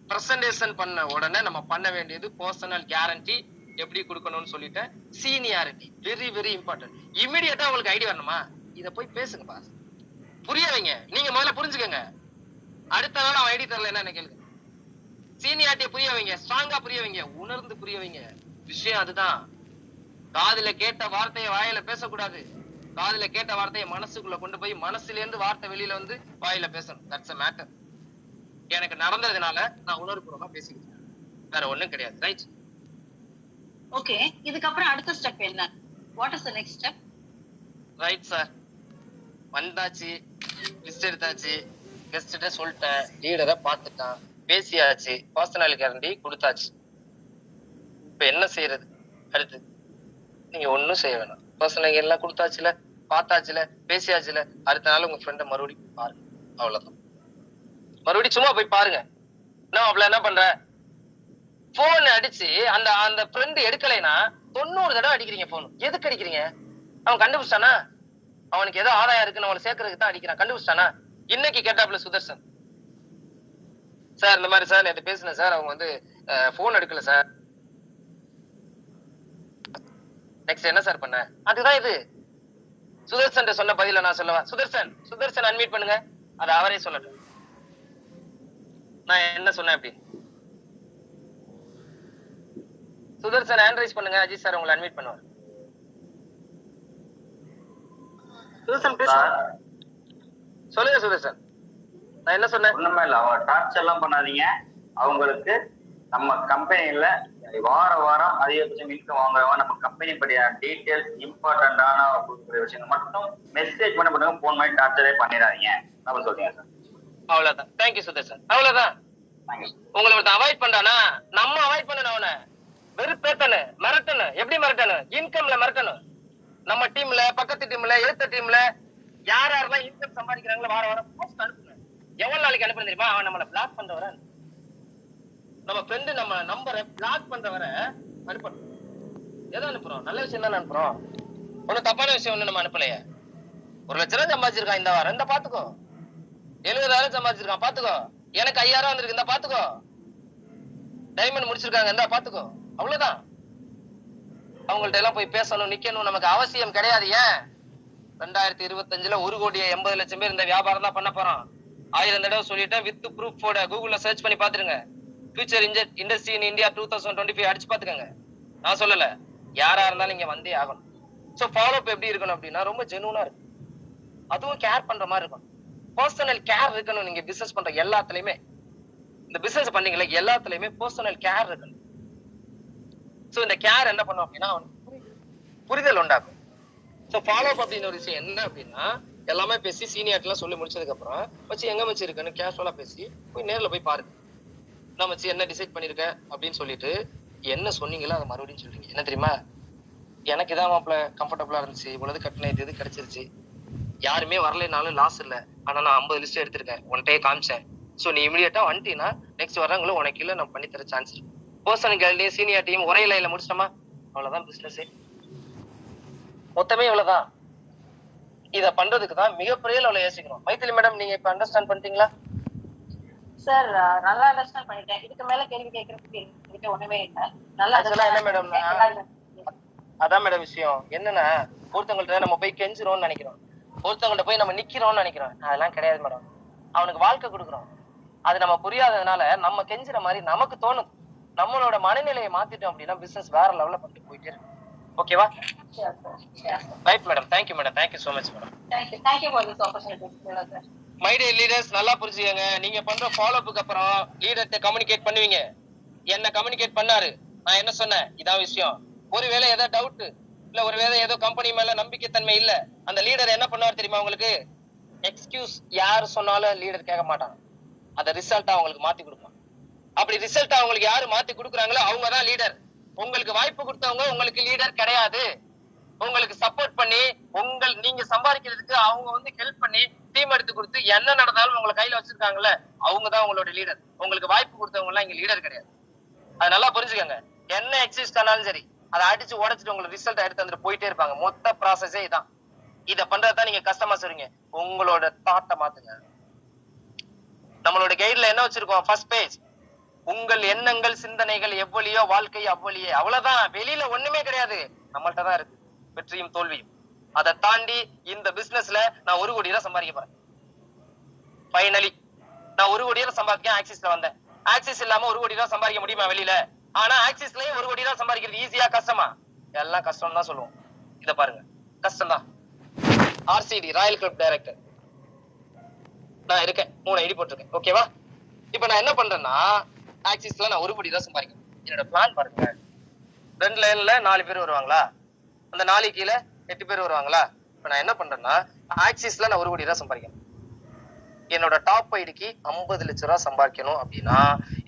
பிரசன்டேஷன் பண்ண உடனே நம்ம பண்ண வேண்டியது பர்சனல் கேரண்டி எப்படி கொடுக்கணும்னு சொல்லிட்டேன். Seniority very very important. இமிடியேட்டா உங்களுக்கு ஐடியா வரணுமா? இத போய் பேசுங்க பாஸ், புரிய வைங்க. நீங்க முதல்ல புரிஞ்சுக்கங்க. அடுத்த நாள் அவன் ஐடி தரல என்ன கேளுங்க. சீனியாரிட்டியை புரிய வைங்க, ஸ்ட்ராங்கா புரிய வைங்க, உணர்ந்து புரிய வைங்க. விஷயம் அதுதான். காதுல கேட்ட வார்த்தையை வாயில பேசக்கூடாது. காதுல கேட்ட வார்த்தையை மனசுக்குள்ள கொண்டு போய் மனசுல இருந்து வார்த்தை வெளியில வந்து வாயில பேசணும். That's a matter. எனக்கு நடந்ததுனால நான் உணர்வுபூர்வமா பேசிக்கிட்டேன், வேற ஒண்ணும் கிடையாது. ரைட்? ஓகே, இதுக்கப்புறம் அடுத்த ஸ்டெப் என்ன? What is the next step? Right sir, வந்தாச்சு, லிஸ்ட் எடுத்தாச்சு, கெஸ்ட்ட சொல்லிட்டேன், லீடரை பார்த்துட்டான், பேசியாச்சு, பர்சனல் கேரண்டி கொடுத்தாச்சு. இப்ப என்ன செய்யறது? அடுத்து நீங்க ஒண்ணும் செய்ய வேணாம். பர்சனல் எல்லாம் கொடுத்தாச்சுல, பார்த்தாச்சுல, பேசியாச்சுல, அடுத்த நாள் உங்க ஃப்ரெண்ட மறுபடியும் பாருங்க. அவ்வளவுதான். மறுபடியும் சும்மா போய் பாருங்க. நான் அவ்வளவு என்ன பண்ற, போன் அடிச்சு அந்த அந்த ஃப்ரெண்ட் எடுக்கலைன்னா 90 தடவை அடிக்கிறீங்க போன். எதுக்கு அடிக்கிறீங்க? அவன் கண்டுபிடிச்சானா? அவனுக்கு ஏதோ ஆதாயம் இருக்குன்னு அவனை சேர்க்கறதுக்கு தான் அடிக்கிறான். கண்டுபிடிச்சானா? இன்னைக்கு கேட்டாப்ல சுதர்சன் சார், இந்த மாதிரி சார் நேற்று பேசினேன் சார், அவங்க வந்து போன் எடுக்கல சார். நெக்ஸ்ட் என்ன சார் பண்ண? அதுதான் இது. சுதர்சன் சொன்ன பதில நான் சொல்லவா? சுதர்சன் அன்மியூட் பண்ணுங்க, அது அவரே சொல்லட்டும். நான் என்ன சொன்னேன் அப்படி? சுதர்சன் ஹேண்ட் ரைஸ் பண்ணுங்க, அஜித் சார் உங்களை அன்மியூட் பண்ணுவார். சுதர்சன் பேசுங்க. சொல்லுங்க சுதர்சன், நான் என்ன சொன்னேன்? ஒண்ணுமே இல்ல, அவங்க டார்ச்சர் எல்லாம் பண்ணாதீங்க. அவங்களுக்கு நம்ம கம்பெனில வார வாரம் அதிகபட்சம் இன்கம் வாங்குறவங்க நம்ம கம்பெனி படியான டீடைல்ஸ் இம்பார்ட்டன்டான கொடுக்குற விஷயங்கள் மட்டும் மெசேஜ் பண்ண பண்ணுங்க. போன் மாதிரி டார்ச்சரே பண்ணிடாதீங்க. நம்ம சொல்றீங்க சார். அவ்வளவுதான். தேங்க்யூ சுதர்சன். அவ்வளவுதான். உங்களை ஒருத்தன் அவாய்ட் பண்றானா, நம்ம அவாய்ட் பண்ணணும். அவனை வெறுப்பேத்தணும், மிரட்டணும். எப்படி மிரட்டணும்? இன்கம்ல மிரட்டணும். நம்ம டீம்ல, பக்கத்து டீம்ல, எழுத்த டீம்ல யார் யாரெல்லாம் இன்கம் சம்பாதிக்கிறாங்களோ வார வாரம் போஸ்ட் அனுப்புங்க. எவ்வளவு நாளைக்கு அனுப்புறது தெரியுமா? அவன் நம்மளை பிளாக் பண்றவரை, நம்ம ஃப்ரெண்டு நம்ம நம்பரை பிளாக் பண்றவரை அனுப்பணும். எதை அனுப்புறோம்? நல்ல விஷயம் தான் அனுப்புறோம். ஒன்னும் தப்பான விஷயம் ஒண்ணு நம்ம அனுப்பலையே. 1 லட்சம் ரூபாய் சம்பாதிச்சிருக்கான் இந்த வாரம், இந்த பாத்துக்கோ. 70,000 சம்பாதிச்சிருக்கான் பாத்துக்கோ. எனக்கு 5,000 வந்திருக்கு, இந்த பாத்துக்கோ. டைமண்ட் முடிச்சிருக்காங்க, இந்த பாத்துக்கோ. அவ்வளவுதான். அவங்கள்ட்ட எல்லாம் போய் பேசணும், நிக்கணும் நமக்கு அவசியம் கிடையாது. ஏன் 2025ல 1,80,00,000 பேர் இந்த வியாபாரம் தான் பண்ண போறோம். 1000 தடவை சொல்லிட்டேன். வித் ப்ரூஃப் போட கூகுள்ல சர்ச் பண்ணி பாத்துருங்க. ஃபியூச்சர் இண்டஸ்ட்ரி இன் இந்தியா 2025 அடிச்சு பாத்துக்கங்க. நான் சொல்லல, யாரா இருந்தாலும் இங்க வந்தே ஆகணும். சோ ஃபாலோ அப் எப்படி இருக்கணும் அப்படின்னா, ரொம்ப ஜெனூனா இருக்கும். அதுவும் கேர் பண்ற மாதிரி இருக்கும். பர்சனல் கேர் இருக்கணும். நீங்க பிசினஸ் பண்ற எல்லாத்துலயுமே, இந்த பிசினஸ் பண்ணீங்களா எல்லாத்துலயுமே பர்சனல் கேர் இருக்கணும். சோ இந்த கேர் என்ன பண்ணும் அப்படின்னா, புரிதல் உண்டாக்கும். சோ ஃபாலோ அப் அப்படின்னு ஒரு விஷயம் என்ன அப்படின்னா, எல்லாமே பேசி சீனியர்லாம் சொல்லி முடிச்சதுக்கு அப்புறம் வச்சு எங்க வச்சு இருக்குன்னு கேஷுவலா பேசி போய் நேர்ல போய் பாருங்க. நான் வச்சு என்ன டிசைட் பண்ணிருக்க அப்படின்னு சொல்லிட்டு என்ன சொன்னீங்களோ அதை மறுபடியும் சொல்றீங்க. என்ன தெரியுமா, எனக்கு இதான் மாப்பிள்ள கம்ஃபர்டபுளா இருந்துச்சு, இவ்வளவு கட்டின இது கிடைச்சிருச்சு, யாருமே வரலைனாலும் லாஸ் இல்ல, ஆனா நான் 50 லிஸ்ட் எடுத்திருக்கேன், ஒன்டையே காமிச்சேன். சோ நீ இமிடியேட்டா வந்துட்டீங்கன்னா நெக்ஸ்ட் வரவங்களும் உனக்கு இல்ல நான் பண்ணி தர சான்ஸ் இருக்கு. பர்சனல் கேர்டையும் சீனியர் டீம் ஒரே லைன்ல முடிச்சிட்டோமா, அவ்வளவுதான் பிசினஸ். மொத்தமே இவ்வளவுதான். இத பண்றதுக்கு தான் மிகப்பெரிய லெவல்ல யோசிக்கணும். மைத்திலி மேடம், நீங்க இப்ப அண்டர்ஸ்டாண்ட் பண்ணிட்டீங்களா? சார் நல்லா அண்டர்ஸ்டாண்ட் பண்ணிட்டேன். இதுக்கு மேல கேள்வி கேட்கறதுக்கு என்கிட்ட ஒண்ணுமே இல்ல. நல்லா என்ன மேடம், அதான் மேடம் விஷயம் என்னன்னா, ஒருத்தவங்கள்ட்ட நம்ம போய் கெஞ்சிரோம்னு நினைக்கிறோம், ஒருத்தவங்கள்ட்ட போய் நம்ம நிக்கிறோம்னு நினைக்கிறோம். அதெல்லாம் கிடையாது மேடம். அவனுக்கு வாழ்க்கை கொடுக்குறோம். அது நம்ம புரியாததுனால நம்ம கெஞ்சுற மாதிரி நமக்கு தோணும். நம்மளோட மனநிலையை மாத்திட்டோம் அப்படின்னா பிசினஸ் வேற லெவல்ல பண்ணிட்டு போயிட்டே இருக்கு. ஓகேவா? Right madam. Thank you madam. Thank you so much madam. Thank you for this opportunity. My dear leaders, நல்லா புரிஞ்சுக்கங்க. நீங்க பண்ற ஃபாலோ அப்புக்கு அப்புறம் லீடர்ட்ட கம்யூனிகேட் பண்ணுவீங்க. என்ன கம்யூனிகேட் பண்ணாரு, நான் என்ன சொன்னேன், இதான் விஷயம். ஒருவேளை ஏதோ டவுட் இல்ல, ஒருவேளை ஏதோ கம்பெனி மேல நம்பிக்கை தன்மை இல்ல, அந்த லீடர் என்ன பண்ணுவார் தெரியுமா உங்களுக்கு? எக்ஸ்கியூஸ் யாரு சொன்னாலும் லீடர் கேட்க மாட்டான். அத ரிசல்ட் அவங்களுக்கு மாத்தி கொடுப்பான். அப்படி ரிசல்ட் அவங்களுக்கு யாரு மாத்தி கொடுக்குறாங்களோ அவங்க தான் லீடர். உங்களுக்கு வாய்ப்பு கொடுத்தவங்க உங்களுக்கு லீடர் கிடையாது. உங்களுக்கு சப்போர்ட் பண்ணி நீங்க சம்பாதிக்கிறதுக்கு அவங்க வந்து ஹெல்ப் பண்ணி டீம் எடுத்து கொடுத்து என்ன நடந்தாலும் உங்களை கையில வச்சிருக்காங்கல்ல, அவங்க தான் உங்களோட லீடர். உங்களுக்கு வாய்ப்பு கொடுத்தவங்க எல்லாம் இங்க லீடர் கிடையாது. அது நல்லா புரிஞ்சுக்கங்க. என்ன எக்ஸிஸ்ட் ஆனாலும் சரி, அதை அடிச்சு உடைச்சிட்டு உங்களுக்கு ரிசல்ட் எடுத்து வந்துட்டு போயிட்டே இருப்பாங்க. மொத்த ப்ராசஸே இதான். இத பண்றதுதான் நீங்க கஷ்டமா சொல்றீங்க. உங்களோட தாட்டை மாத்துங்க. நம்மளோட கைட்ல என்ன வச்சிருக்கோம்? ஃபர்ஸ்ட் பேஜ், உங்கள் எண்ணங்கள் சிந்தனைகள் எவ்வளியோ வாழ்க்கை அவ்வளியே. அவ்வளவுதான். வெளியில ஒண்ணுமே கிடையாது, நம்மள்ட்ட தான் இருக்கு வெற்றியும் தோல்வியும். அதை தாண்டி இந்த பிசினஸ்ல நான் 1 கோடி ரூபாய் சம்பாதிக்க போறேன். ஃபைனலி நான் 1 கோடி ரூபாய் சம்பாதிக்க ஆக்சிஸ்ல வந்தேன். ஆக்சிஸ் இல்லாம 1 கோடி ரூபாய் சம்பாதிக்க முடியுமா வெளியில? ஆனா ஆக்சிஸ்லயும் 1 கோடி ரூபாய் சம்பாதிக்கிறது ஈஸியா கஷ்டமா? எல்லாம் கஷ்டம் தான் சொல்லுவோம். இத பாருங்க, கஷ்டம் தான். ஆர்சிடி ராயல் கிளப் டைரக்டர் நான் இருக்கேன், 3 ஐடி போட்டிருக்கேன். ஓகேவா? இப்ப நான் என்ன பண்றேன்னா ஆக்சிஸ்ல நான் 1 கோடி ரூபாய் சம்பாதிக்கணும். என்னோட பிளான் பாருங்க. 2 லைன்ல 4 பேர் வருவாங்களா, அந்த 4 கீழே 8 பேர் வருவாங்களா. இப்ப நான் என்ன பண்றேன்னா ஆக்சிஸ்ல நான் 1 கோடி ரூபாய் சம்பாதிக்கணும். என்னோட டாப் ஐடிக்கு 50 லட்சம் ரூபாய் சம்பாதிக்கணும் அப்படின்னா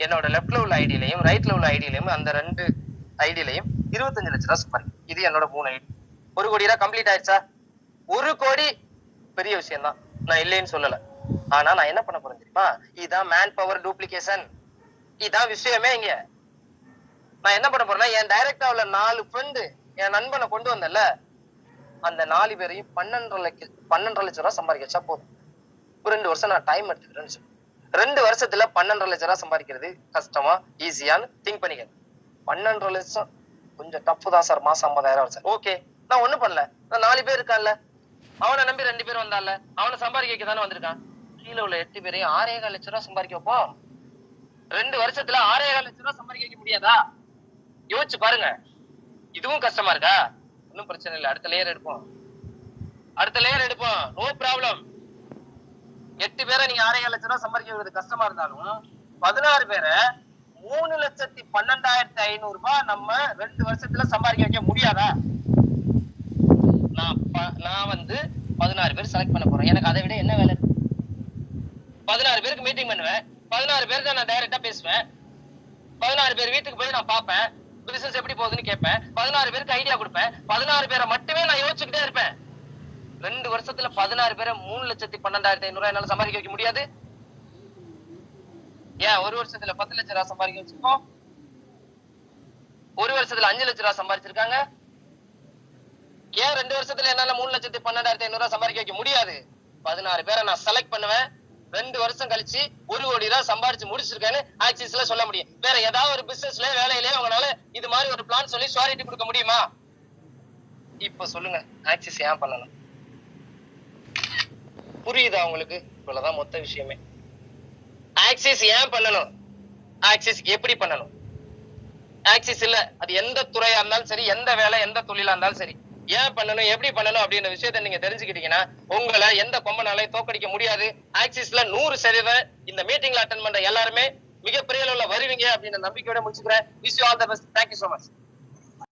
என்னோட லெஃப்ட்ல உள்ள ஐடியிலையும் ரைட்ல உள்ள ஐடியிலையும் அந்த 2 ஐடியிலையும் 25 லட்சம் ரூபாய் சம்பாதிக்கணும். இது என்னோட 3 ஐடி. 1 கோடி ரூபாய் கம்ப்ளீட் ஆயிடுச்சா? 1 கோடி பெரிய விஷயம் தான், நான் இல்லைன்னு சொல்லல. ஆனா நான் என்ன பண்ண போறேன் தெரியுமா? இதான் மேன் பவர் டூப்ளிகேஷன். இதான் விஷயமே. இங்க நான் என்ன பண்ண போறேன்னா என் டைரக்டா உள்ள 4 ஃப்ரெண்டு, என் நண்பனை கொண்டு வந்தல, அந்த 4 பேரையும் 12 லட்சம் ரூபாய் சம்பாதிக்க வச்சா போதும். 2 வருஷம் நான் டைம் எடுத்துக்கிறேன்னு சொல்லு. 2 வருஷத்துல 12 லட்சம் ரூபாய் சம்பாதிக்கிறது கஷ்டமா ஈஸியான்னு திங்க் பண்ணிக்க. 12 லட்சம் கொஞ்சம் டஃப் தான் சார், மாசம் 50,000 சார். ஓகே, நான் ஒண்ணும் பண்ணல. நான் 4 பேர் இருக்கான்ல, அவனை நம்பி 2 பேர் வந்தால, அவனை சம்பாதிக்க வைக்க தானே வந்திருக்கான். கீழே உள்ள 8 பேரையும் 6,4 லட்சம் ரூபாய் சம்பாதிக்க வைப்போம். 2 வருஷத்துல 6,4 லட்சம் ரூபாய் சம்பாதிக்க வைக்க முடியாதா? யோசிச்சு பாருங்க. இதுவும் கஷ்டமா இருக்கா? ஒன்னும் பிரச்சனை இல்லை, அடுத்த லேயர் எடுப்போம். No problem. 8 பேரை நீங்க 6,4 லட்சம் ரூபாய் சம்பாதிக்கிறது கஷ்டமா இருந்தாலும் 16 பேரை 3,12,500 ரூபாய் நம்ம 2 வருஷத்துல சம்பாதிக்க வைக்க முடியாதா? நான் வந்து 16 பேர் செலக்ட் பண்ண போறேன். எனக்கு அதை விட என்ன வேலை இருக்கு? 16 பேருக்கு மீட்டிங் பண்ணுவேன், 16 பேருக்கு நான் டைரக்டா பேசுவேன், 16 பேர் வீட்டுக்கு போய் நான் பார்ப்பேன், பிசினஸ் எப்படி போகுதுன்னு கேட்பேன், 16 பேருக்கு ஐடியா கொடுப்பேன், 16 பேரை மட்டுமே நான் யோசிச்சுக்கிட்டே இருப்பேன். 2 வருஷத்துல 16 பேரை 3,12,500 ரூபாய் என்னால சம்பாதிக்க வைக்க முடியாது. ஏன் 1 வருஷத்துல 10 லட்சம் ரூபாய் சம்பாதிக்க வச்சிருக்கோம், 1 வருஷத்துல 5 லட்சம் ரூபாய் சம்பாதிச்சிருக்காங்க. ஏன் 2 வருஷத்துல என்னால 3,12,500 ரூபாய் சம்பாதிக்க வைக்க முடியாது? 16 பேரை நான் செலக்ட் பண்ணுவேன், 2 வருஷம் கழிச்சு 1 கோடி ரூபாய் சம்பாதிச்சு முடிச்சிருக்கேன்னு ஆக்சிஸ்ல சொல்ல முடியும். வேற ஏதாவது ஒரு பிசினஸ்ல வேலையிலே உங்களால இது மாதிரி ஒரு பிளான் சொல்லி ஷூரிட்டி கொடுக்க முடியுமா? இப்ப சொல்லுங்க, ஆக்சிஸ் ஏன் பண்ணணும்? புரியுதா உங்களுக்கு? இவ்வளவுதான் மொத்த விஷயமே. ஆக்சிஸ் ஏன் பண்ணணும், ஆக்சிஸ் எப்படி பண்ணணும்? ஆக்சிஸ் இல்ல அது எந்த துறையா இருந்தாலும் சரி, எந்த வேலை எந்த தொழிலா இருந்தாலும் சரி, ஏன் பண்ணணும் எப்படி பண்ணணும் அப்படின்ற விஷயத்த நீங்க தெரிஞ்சுக்கிட்டீங்கன்னா உங்களை எந்த கொம்பனாலையும் தோக்கடிக்க முடியாது. ஆக்சிஸ்ல 100% இந்த மீட்டிங்ல அட்டெண்ட் பண்ற எல்லாருமே மிகப்பெரிய அளவுல வருவீங்க அப்படின்னு நம்பிக்கையோட முடிச்சுக்கிறேன். Wish you all the best. Thank you so much.